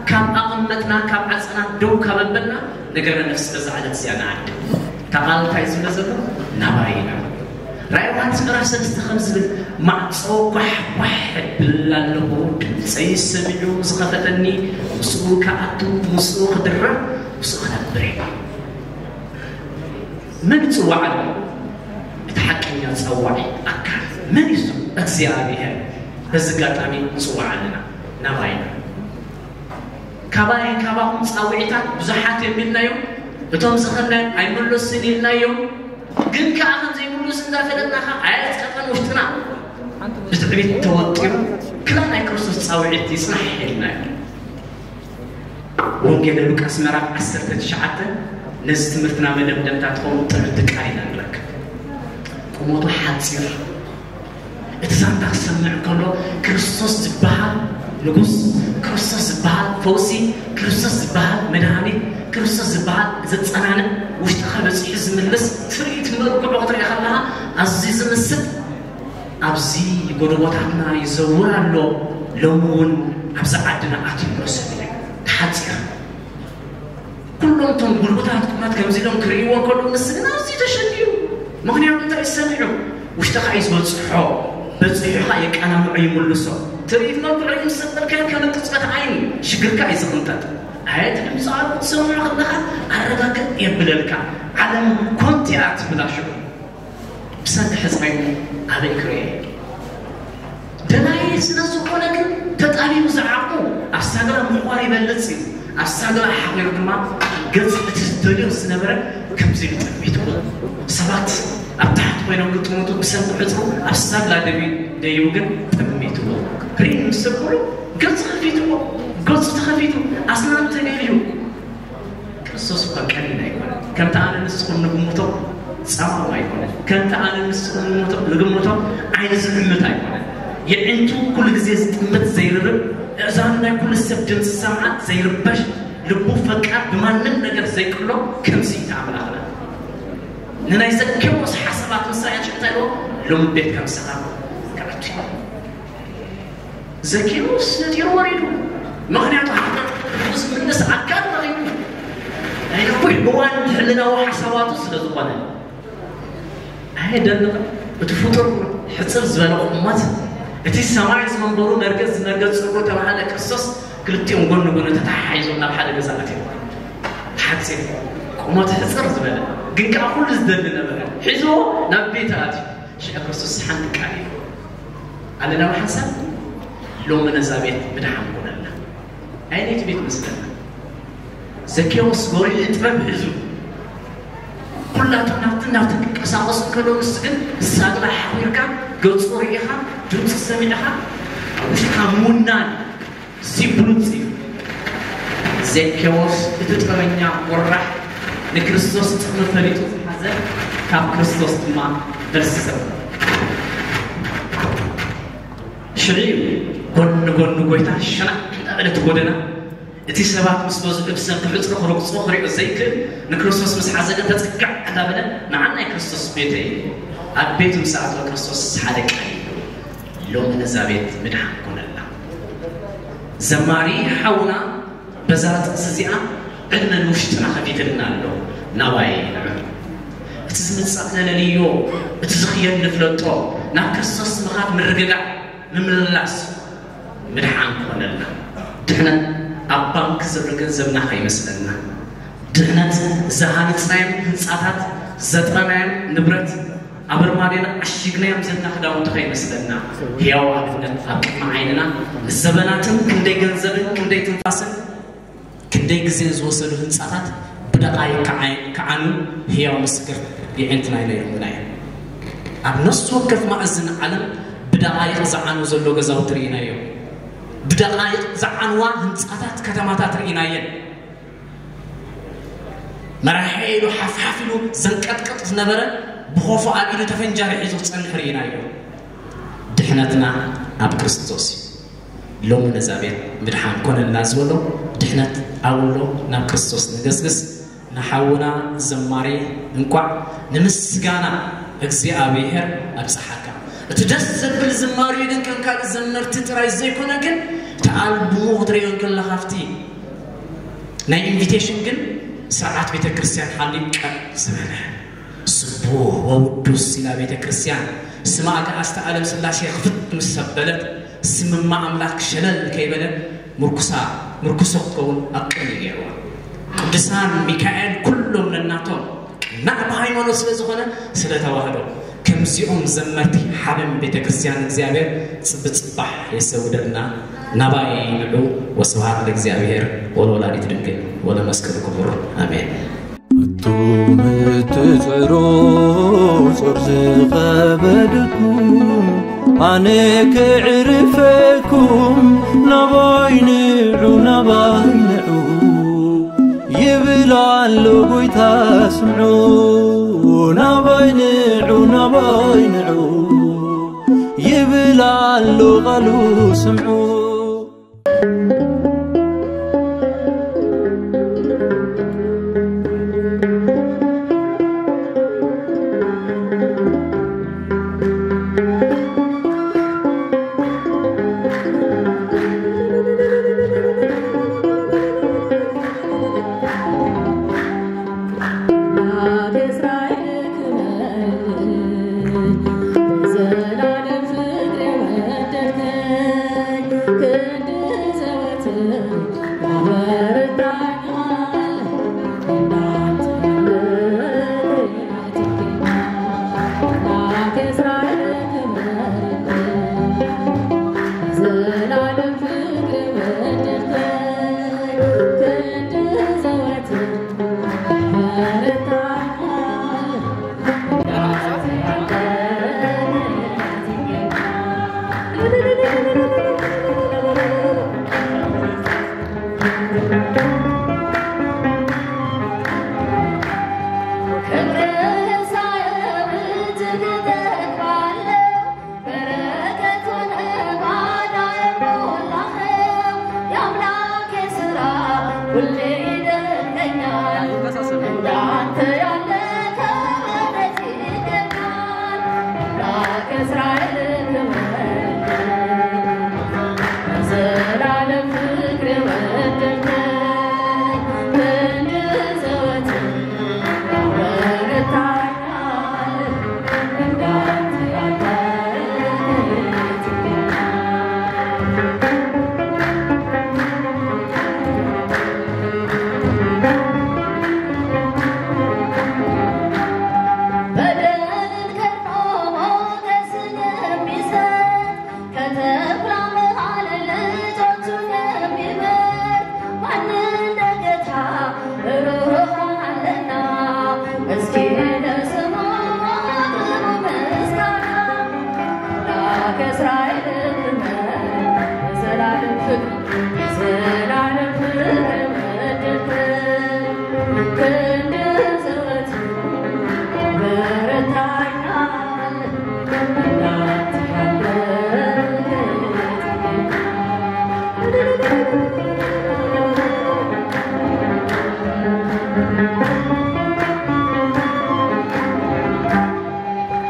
ካብ ኣቕመጥና ካብ ዓጽና ደው ካበበልና ነገር ነፍስ በዛዓለት እዚኣና ዓድ ተቓልታይ ስለዘሎ ናባይና ራእዮት ምዕራፍ 3 ከምዝብል ማዕጾ ጓሕ ብላለሁ ድምፀይ ሰሚዑ ዝኸፈተኒ ምስኡ ከኣቱ ምስኡ ክድራ ምስኡ ክነብር من تصوعنا تحكينا تصوعي أكل من يسوع أزيابها بزقات أمين تصوعنا نباينا كباين كباهم تصوعيتات بزحات منا يوم بتوم سخنا أيملو سنين يوم جن كأخن زي ملو سندا فلتنا خا عايز كفن وشتنا بتعبيد توتر كلنا يكرسوا تصوعيت يسمح لنا وممكن لوكاس مرة 10 تشعته نزت مرتنا مدمدم تاتهم تردك عينا لك قموتو حاصر اتزانتا سمع كله كريستوس زبال نقص كريستوس زبال فوسي كريستوس زبال مدهاني كريستوس زبال زتصنان وش تخبص حزم اللس فريت مرقع وقت يخلها عزيز مسد ابزي غدواتنا يزورالو لمون ابز عدنا اتيموس حاصر كلهم تنقول بتاعتكم كمزيلهم كريوا كلهم السنة زي تشنيو مغنيهم انت يسمعوا وش تخايز بتصحوا بتصحوا هيك انا معي ملصو تريد ما تقول لي مستقبل كان تصبت عين شكرك عايز قنطت هاي تمصار تسمع خلها ارغاك يبللك على كنت بلا شغل بسنت حزبين ابي كري دنايس نسو كونك تطابي مزعقو استغرا مقاري بلصي أستغل حقيقة قلت تدري وسنبرة كم زين تبيتوا سبات أبتحت بينهم قلت موتوا بسنت حزبوا أستغل ديوجن تبيتوا رين مستقبلوا قلت خفيتوا أصلاً تغيروا كريستوس فكرنا يكون كم تعالى نسخن نقومتوا سامع ما يكون كم تعالى نسخن نقومتوا عين زلمة يكون يعنتو كل جزء تمت زيرب أزاننا كل السبت جنس السمعات زي ربش لبو فكر بما نم نجر زي كله كم سي تعمل هذا ننا يزكيوس حسبات مسايا شتايلو لوم بيت كم سخام كرتي زكيوس ندير وريدو مغنياتو حقا بس من الناس عكاد وريدو يعني كل بوان تحلنا وحساباتو سلزقنا هيدا بتفوتر حصر زبالة أمات إتي سماعي زمان برو نرجس صورة تبعنا كريستوس كلتيهم قلنا تتحيزون بحال جزاتي حتى كومات حصر زبالة قلك أقول زدلنا بقى حزو نبيتاتي شيء كريستوس حنك عليه على لو حسن لو من زابيت بدحم قلنا أين تبيت مسلنا زكيوس قولي يتبع حزو كلها تنافت كسامس كلو مسكن ساقلا حويركا قلت صوريها جوت سمينها وش كمونان سيبلوتي زكيوس تتبعنا ورح لكريستوس تنفريتو حزن كاب كريستوس ما درسسه شريم قن قويتا شنا قلت قدنا إتي سبات مسبوز إبسم تحلت نخرج صخري وزيكل نكريستوس مسحزن تتقع كتابنا معنا كريستوس بيتي أبيت مساعد وكريستوس حدك لو من زابيت مدح كنا الله زماري حونا بزارة سزيعة عندنا نوشتنا خفيتنا له نواي نعم تزمت ساقنا لليو تزخيل نفلطو نا كريستوس مخاف من رجع من اللاس مدحان كنا الله دحنا أبانك زرقن زبنا خي مسلنا دهنت زهانت سايم هنساتات زترنايم نبرت أبر مارينا أشيقنا يمزلنا خداون تخي مسلنا هياو عبدنا أبك معيننا الزبناتم كندي جنزبن كندي تنفاسن كندي جزين زوصلو هنساتات بدقاي كعنو هياو مسكر يعنتنا إليه منايا أبنص وكف ما أزن علم بدقاي زعانو زلو غزاو ترينا يوم بدقايق زعنوا هنصاتات كتماتات ريناين مراحيلو حفحفلو زنقطقط نبره بخوفو ابيلو تفنجاري حيزو تصنح رينايو دحنتنا اب كريستوس لوم نزابيت مدحان كون الناس ولو دحنت اولو ناب كريستوس نغسغس نحاونا زماري انقع نمسغانا እግዚአብሔር አብጽሐካ تدسب بالزماري دين كان كان زمرت تراي زي كنا كن تعال بمغدريون كل خافتي نا انفيتيشن كن ساعات بيت كريستيان حالي كان زمانه سبو وودوس الى بيت كريستيان سماك استعلم سلاشي خفت مسبلت سم ما املاك شلل كيبل مركسا كون اقل يروا قدسان ميكائيل كلهم للناتو نعم هايمونو سلازخونه سلاتواهدو كمزيوم زمرتي حبم بيت كريستيان እግዚአብሔር ጽብጽባህ የሰውደና ናባይ ንዑ ወስብሐት ለእግዚአብሔር ወለወላዲቱ ድንግል ወለመስቀሉ ክቡር አሜን أنتم تزعروا صرز قبدكم عنك عرفكم نباينعو يبلع اللقوي تسمعوا نباينعو يبلع اللغلو سمعوا واللي يدلنا انت يا لك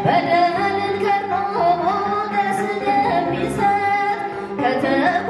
بدل الكرم ودس دم يسات كتب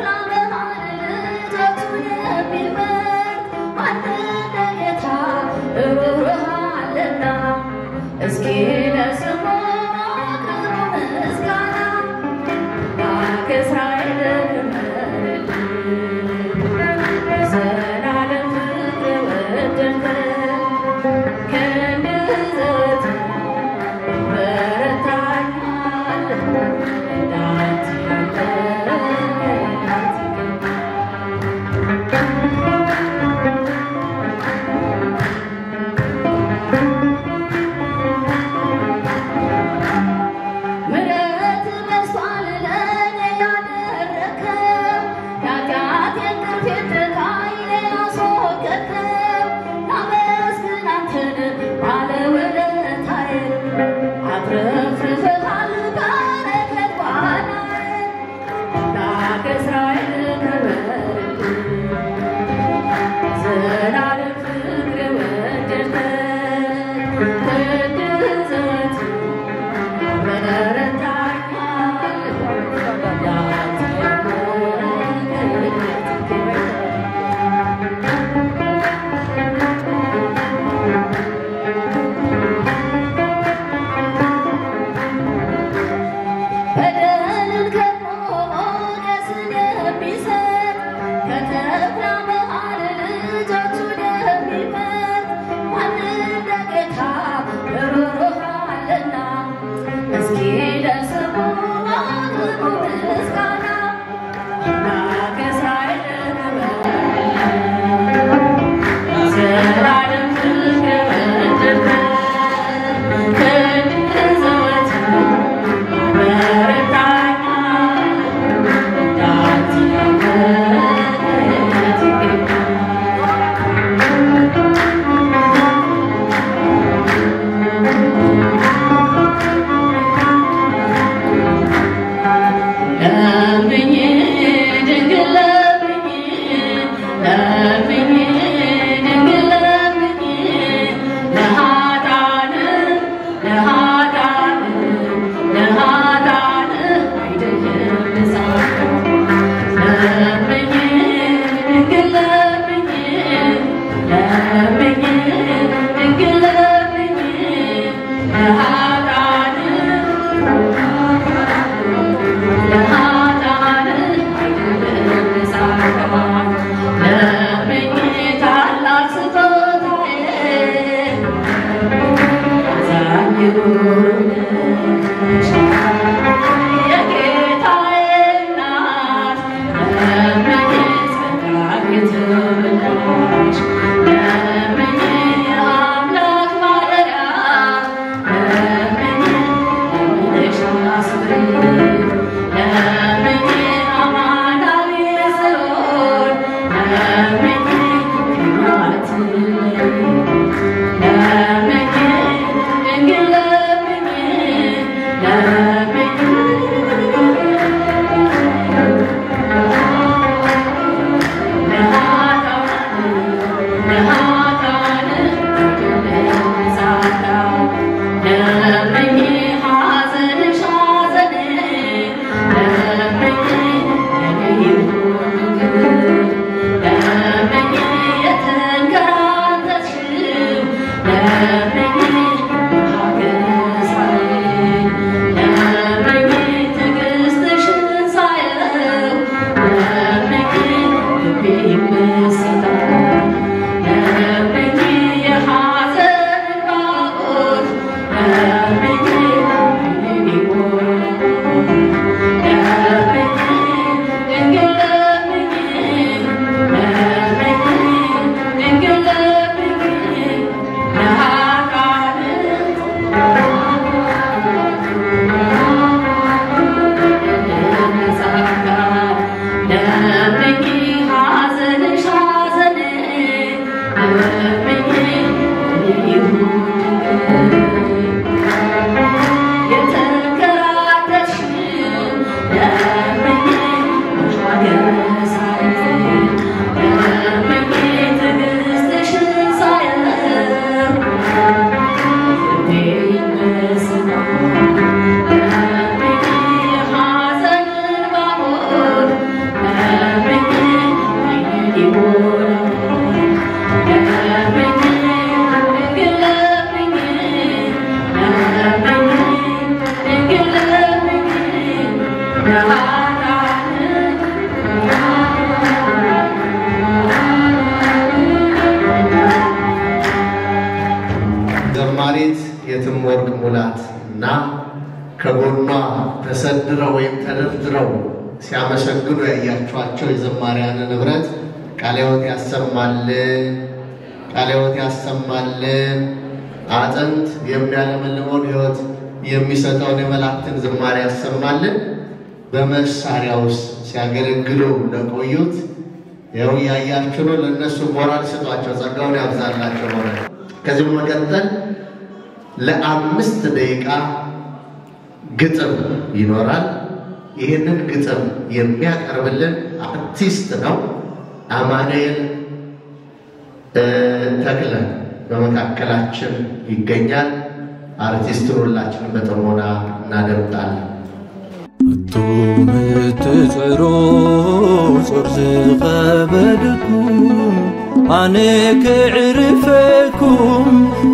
ዘማሪት የትምወርቅ ሙላት እና ከጎኗ ተሰድረው ወይም ተደርድረው ሲያመሰግኑ ያያችኋቸው የዘማሪያን ንብረት ቃለ ሕይወት ያሰማልን፣ ቃለ ሕይወት ያሰማልን። አጥንት የሚያለመልመውን ሕይወት የሚሰጠውን የመላእክትን ዝማሬ ያሰማልን። በመሳሪያውስ ሲያገለግሉ ለቆዩት ያው ያያችሁ ነው። ለነሱ ሞራል ስጧቸው፣ ጸጋውን ያብዛላቸው ማለት ነው። ከዚህ በመቀጠል ለ5 ደቂቃ ግጥም ይኖራል። ይሄንን ግጥም የሚያቀርብልን አርቲስት ነው አማኑኤል ተክለ በመካከላችን ይገኛል። አርቲስቱን ሁላችንም በጥሞና እናደምጣለን። أنتم تتعروا صرت خبركم عنك عرفكم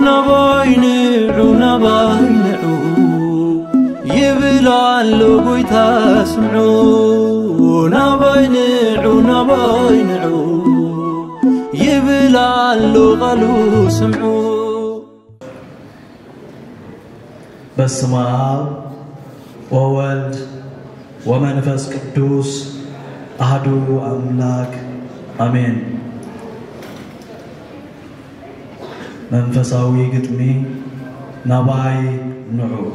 نباينعو نباينعو يبلع اللقوي تسمعوا نباينعو نباينعو يبلع اللغلو سمعوا بسم الله وولد ومنفس قدوس أحدو أملاك آمين. منفساوي قدمي نباي نعو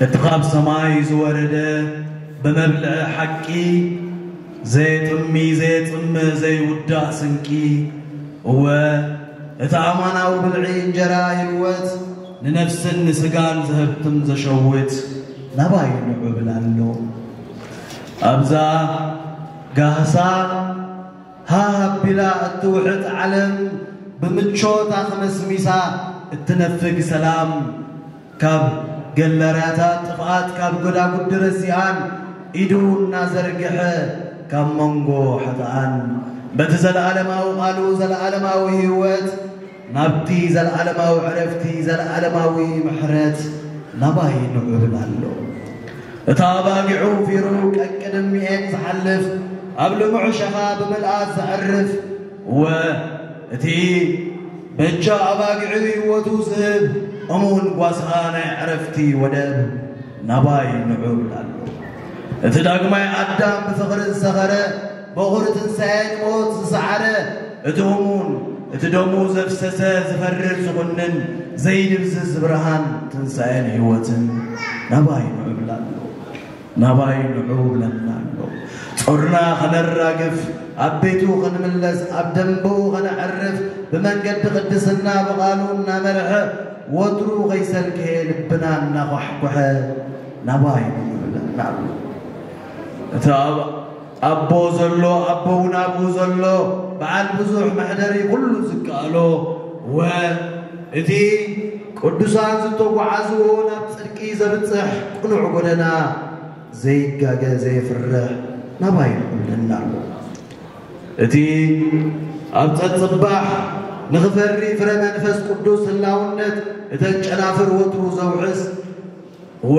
اتقاب سماي زورده بمبلع حقي زيت أمي زيت أم زي ودا سنكي هو اتعامنا وبالعين جراي الوت لنفس النسقان ذهبتم زشوت نباي نعو بلالو أبزا قاسا ها بلا التوحد علم بمتشوت خمس ميسا التنفق سلام كاب قلراتات طفات كاب قدا قدر الزيان إدون نازرقحه كاب منقو حتان بتزل علماو قالوا زل علماو هيوت نبتي زل علماو عرفتي زل علماو محرت نباي نعو بلالو تاباقعو في روك أكدم مئين زحلف قبل معشها بملآت زعرف وتي بجا أباقعي وتوزب أمون قواسخانة عرفتي ودب نباي نعو بلالو اتداق ماي عدام بفقر الزغرة بغرة سعين موت سعرة اتهمون اتدومو زفسسة زفرر سغنن زي نفسس برهان تنسعين هوتن نباي نعو بلالو نباي نعو بلالو صرنا خنراقف أبيتو خنملس أبدنبو خنعرف بمن قد قدسنا بقالونا مرحة وطرو غيسل كهيل بنانا وحكوحة نباي نعو تاب أبو زلو أبونا أبو زلو بعد بزوح محدري كله زكالو وإتي قدسان زلتو وعزونا بسركي زبتصح قنوع قلنا زي قاقا زي فرح نباي قلنا إتي أبتت صباح نغفري فرا منفس قدوس اللاونت إتنجنافر وطرو زوحس هو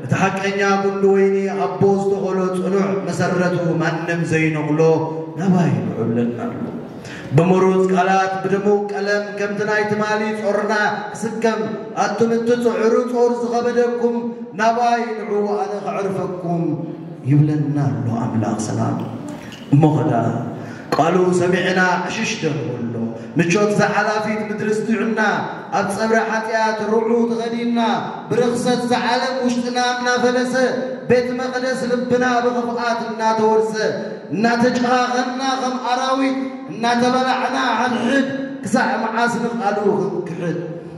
تحقنيا كل ويني أبوز تقولوا صنوع مسرته منم زي نقولو نباي نقولنا بمروز قالات بدمو قلم كم تنايت مالي صرنا سكم أنتم تسعروا صور زغبدكم نباي نعو أنا أعرفكم يبلنا له أملاك سلام مغدا قالوا سمعنا عششتم كله مشوت زعلافيت مدرستعنا أتصبر حتيات رعود غدينا برخصة زعلم وشتنا منا فلسة بيت مقدس لبنا بغفقات الناتورس ناتجاغنا غم أراوي ناتبلعنا عن حد كساع معاسن قالوه كحد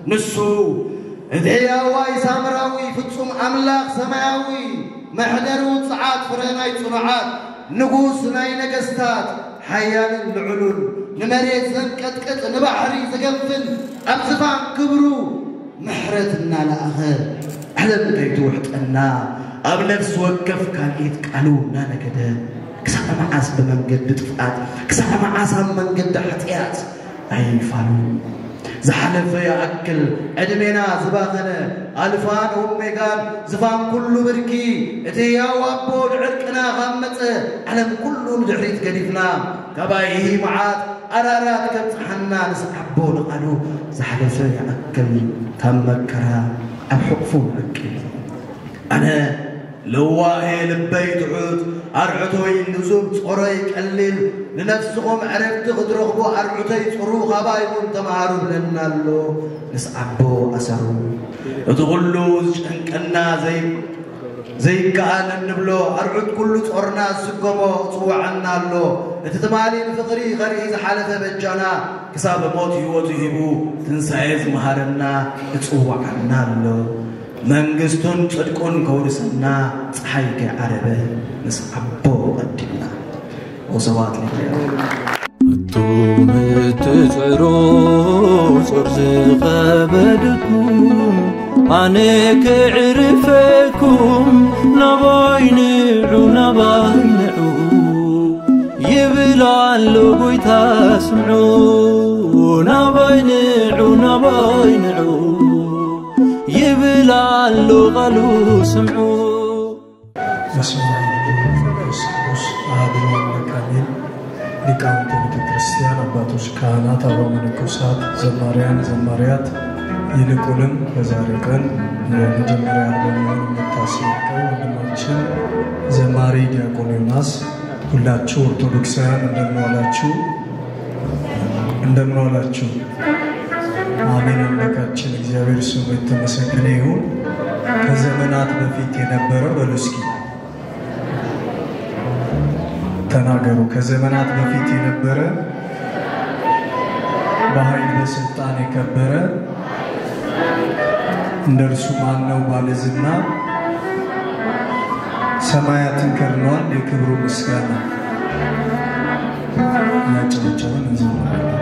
نسو ذياوي سامراوي فتصم أملاق سماوي محدر وصعات فرناي صنعات نقوس ناي نقستات حيان العلول نمريت زنكتكت نبحري زقفن أبزفان كبرو محرتنا لأخر على بداية وحدنا أب نفس وقف كان قالونا نكده كسا معاس بمنقد بتفقات كسا معاس بمنقد حتيات أي فالو زحلف يأكل عدمنا زباخنا ألفان وميقان زفان كله بركي اتيا وابو العرقنا غمته علم كله ندعريت قديفنا كبايه معات أرارات كبتحنا نسحبون قالوا زحلف يأكل تمكرا أبحقفون أكل أنا لواهي لبيت عود أرعتوي نزوم صريك الليل لنفسهم عرفت غدرغبو أرعتي صروخ بايمون تمارو لنا اللو نسعبو أسرو تقولو شنكنا زي كأن النبلو أرعت كله صرنا سقمو صوعنا اللو تتمالي بفقري غريز حالة بجانا كساب موت يوتيبو تنسعيز مهارنا تصوعنا اللو منجستون صدقون كورسنا صحيح عربة نسحبو قدمنا وصوات لي توم تزعرو صرزق بدكم عنك عرفكم نباينعو يبلع اللقوي تسمعو نباينعو يبلع اللغلو سمعو مسمع قدوس አሐዱ አምላክ ሊቃውንተ ቤተ ክርስቲያን አባቶች ካህናት አበው መነኮሳት ዘማሪያን ዘማሪያት ይልቁንም በዛሬው ቀን የመጀመሪያ አልበሙን የምታስመርቀው ወንድማችን ዘማሪ ዲያቆን ዮናስ ሁላችሁ ኦርቶዶክሳውያን እንደምን ዋላችሁ አሜን አምላካችን እግዚአብሔር ስሙ የተመሰገነ ይሁን ከዘመናት በፊት የነበረው በሉስኪ ተናገሩ ከዘመናት በፊት የነበረ በኃይል በስልጣን የከበረ እንደርሱ ማን ነው ባለዝና ሰማያትን ከርኗል የክብሩ ምስጋና ያጨበጨበን እንዘምራለን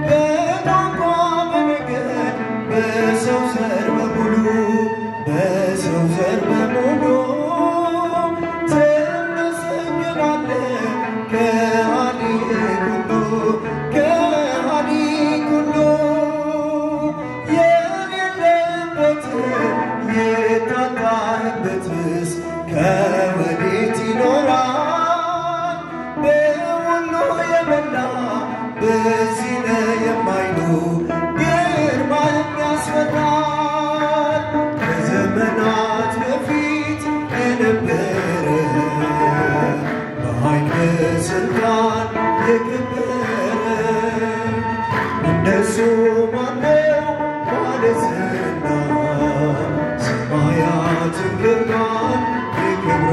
But ያስፈራል ከዘመናት በፊት የነበረ በኃይል በስልጣን የከበረ እንደሱ ማነው ባለዝና ሰማያትን ገልጧል የክብሩ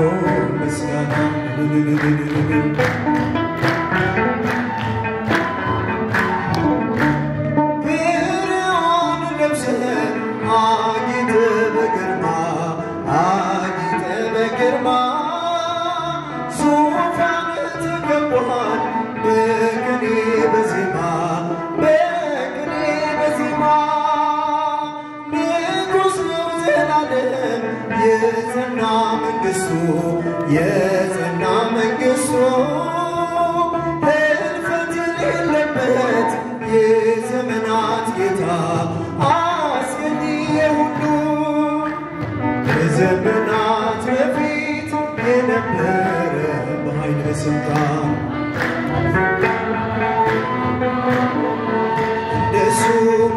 ምስጋና የጸና መንግሥቱ ሕልፈት የሌለበት የዘመናት ጌታ አስገኝ የሁሉ ከዘመናት በፊት የነበረ በኃይል በሥልጣን እንደሱ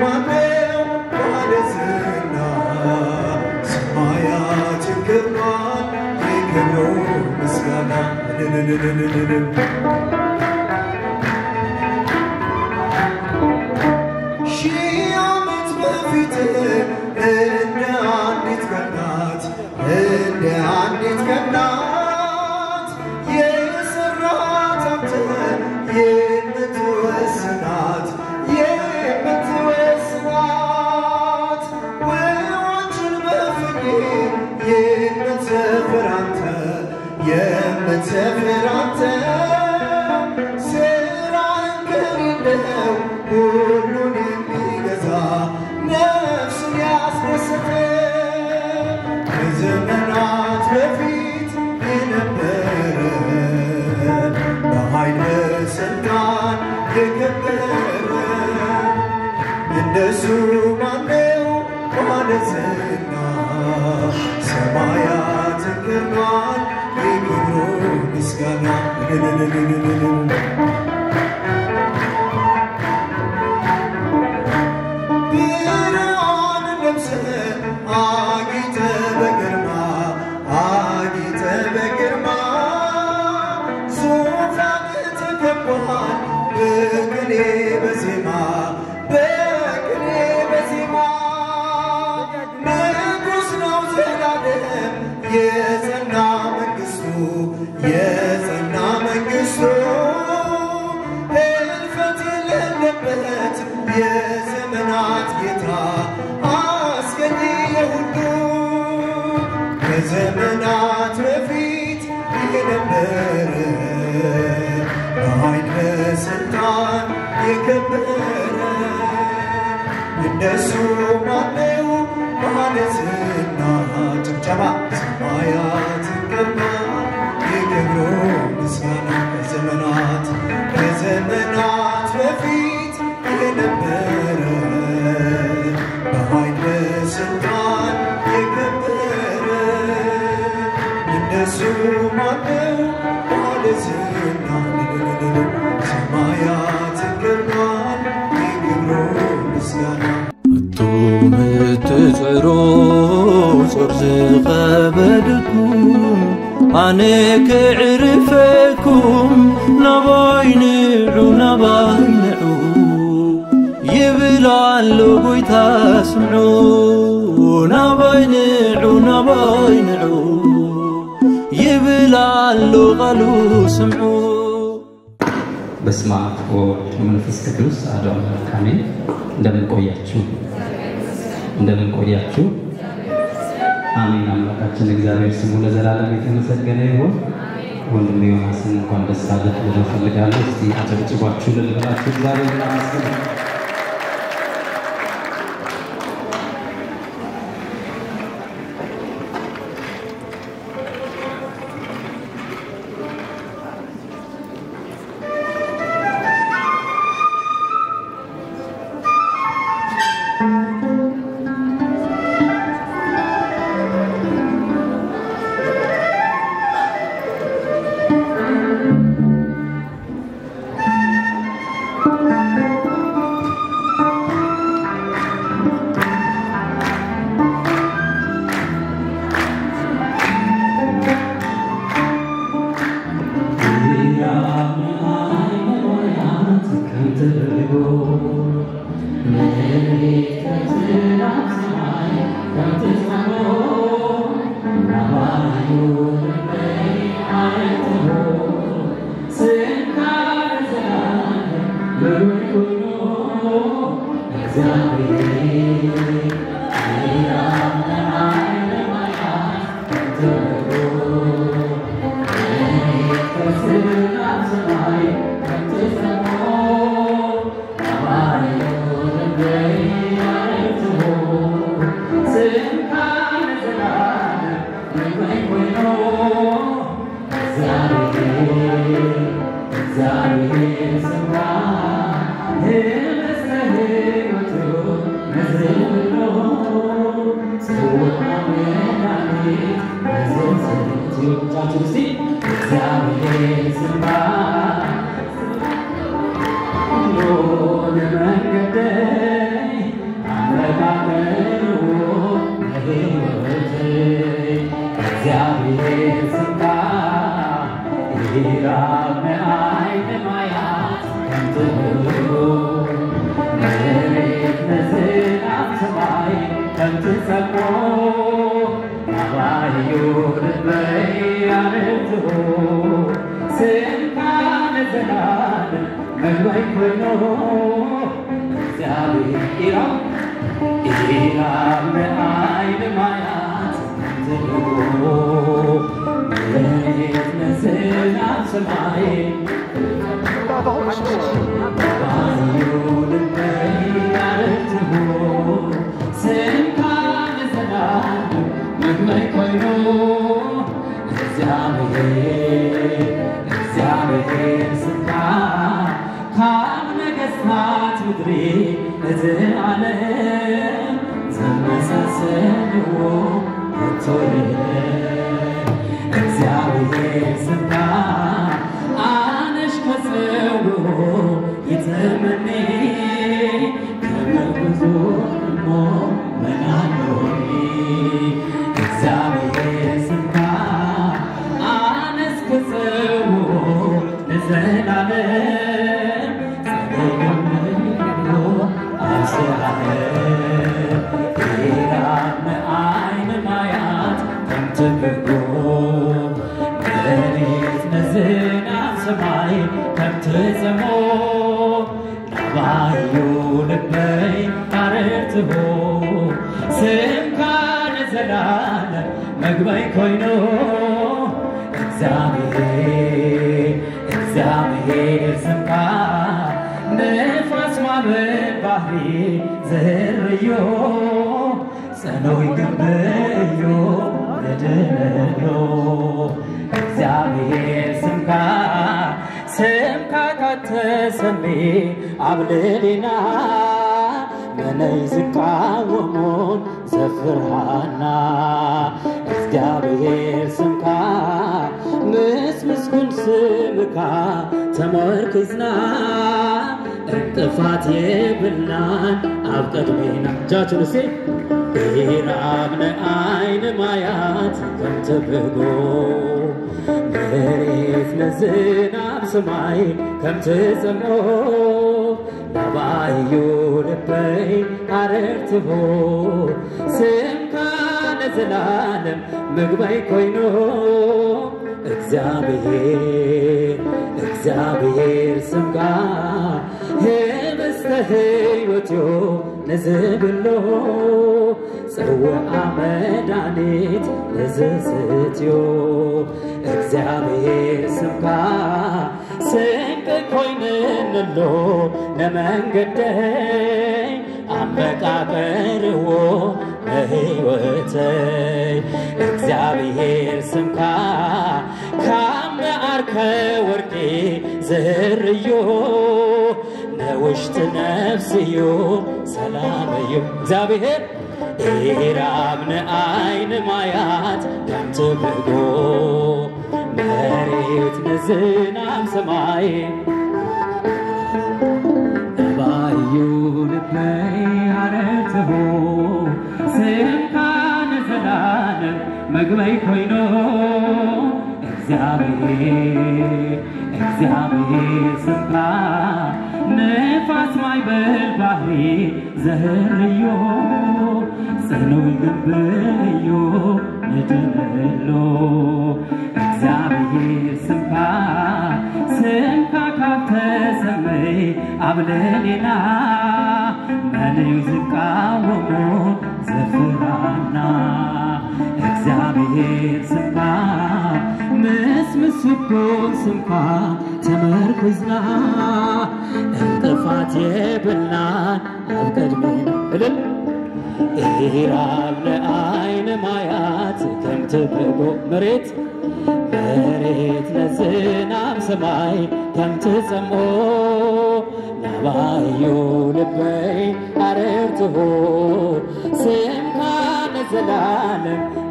ማነው ባለዝና ሰማያትን ገልጧል የክብሩ ምስጋና ሺህ ዓመት በፊት እንደ አንዲት ቀናት የሠራት አንተ የምትወስናት ውኆችን በፍሬ የምትሰፍር አንተ ሥራህን ከሌለው ሁሉን የሚገዛ ነፍስን ያስደሰተ ከዘመናት በፊት የነበረ በኃይል በሥልጣን የከበረ እንደሱ ማነው ባለዝና ሰማያትን ገልጧል የክብሩ ምስጋና ብርሃን ለብሰህ አጊጠ በግርማ ዙፋንህ ተከብቦሃል በቅኔ በዜማ ንጉሥ ነው ዘላለም የጸና መንግሥቱ ሕልፈት የሌለበት የዘመናት ጌታ አስገኝ የሁሉ ከዘመናት በፊት የነበረ በኃይል በሥልጣን የከበረ እንደሱ ማነው ባለዝና ጭብጨባ ሰማያትን ገልጧል የክብሩ ምስጋና ከዘመናት በፊት የነበረ በኃይል በሥልጣን የከበረ እንደሱ ማነው ባለዝና ሰማያትን ገልጧል የክብሩ ምስጋና ምትጽዕሮ ጾር ዝኸበድኩም ኣነ ክዕርፈኩም ናባይንዑ ይብላ ኣሎ ጎይታ ስምዑ ናባይንዑ ይብላ ኣሎ ቃሉ ስምዑ በስመ አብ ወወልድ ወመንፈስ ቅዱስ አሐዱ አምላክ አሜን። እንደምን ቆያችሁ? አሜን። አምላካችን እግዚአብሔር ስሙ ለዘላለም የተመሰገነ ይሁን። ወንድሜ ዮናስን እንኳን ደስ አለህ ልለው እፈልጋለሁ። እስቲ አጨብጭባችሁ ልልበላችሁ እግዚአብሔር ይመስገን።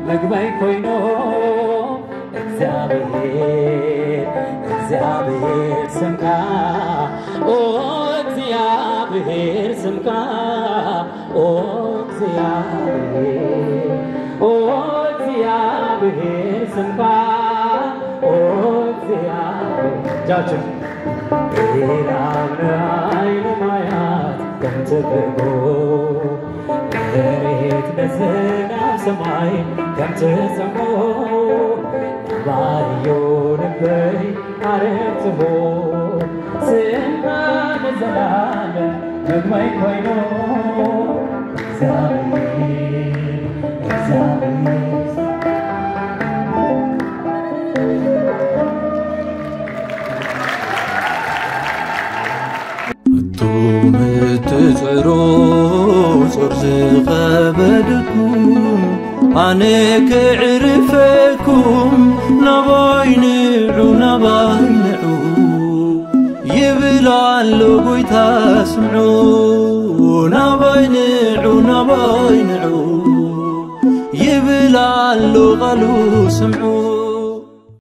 መግባይ ኮይኑ እግዚአብሔር ስምካ ኦ እግዚአብሔር ስምካ ኦ እግዚአብሔር ስምካ ኦ እግዚአብሔር ጃችን ኢራናይ ማያት ከምትበጎ መሬት በዝና ሰማይ ከምትሰሞ ባዮ ነበር አረፍትሞ ስምካ ለዘላለም መግባይ ኮይኑ ምትጽሮ ጾር ዝኸበድኩም ኣነ ክዕርፈኩም ናባይንዑ ይብል ኣሎ ጎይታ ስምዑ ናባይንዑ ይብል ኣሎ ቃሉ ስምዑ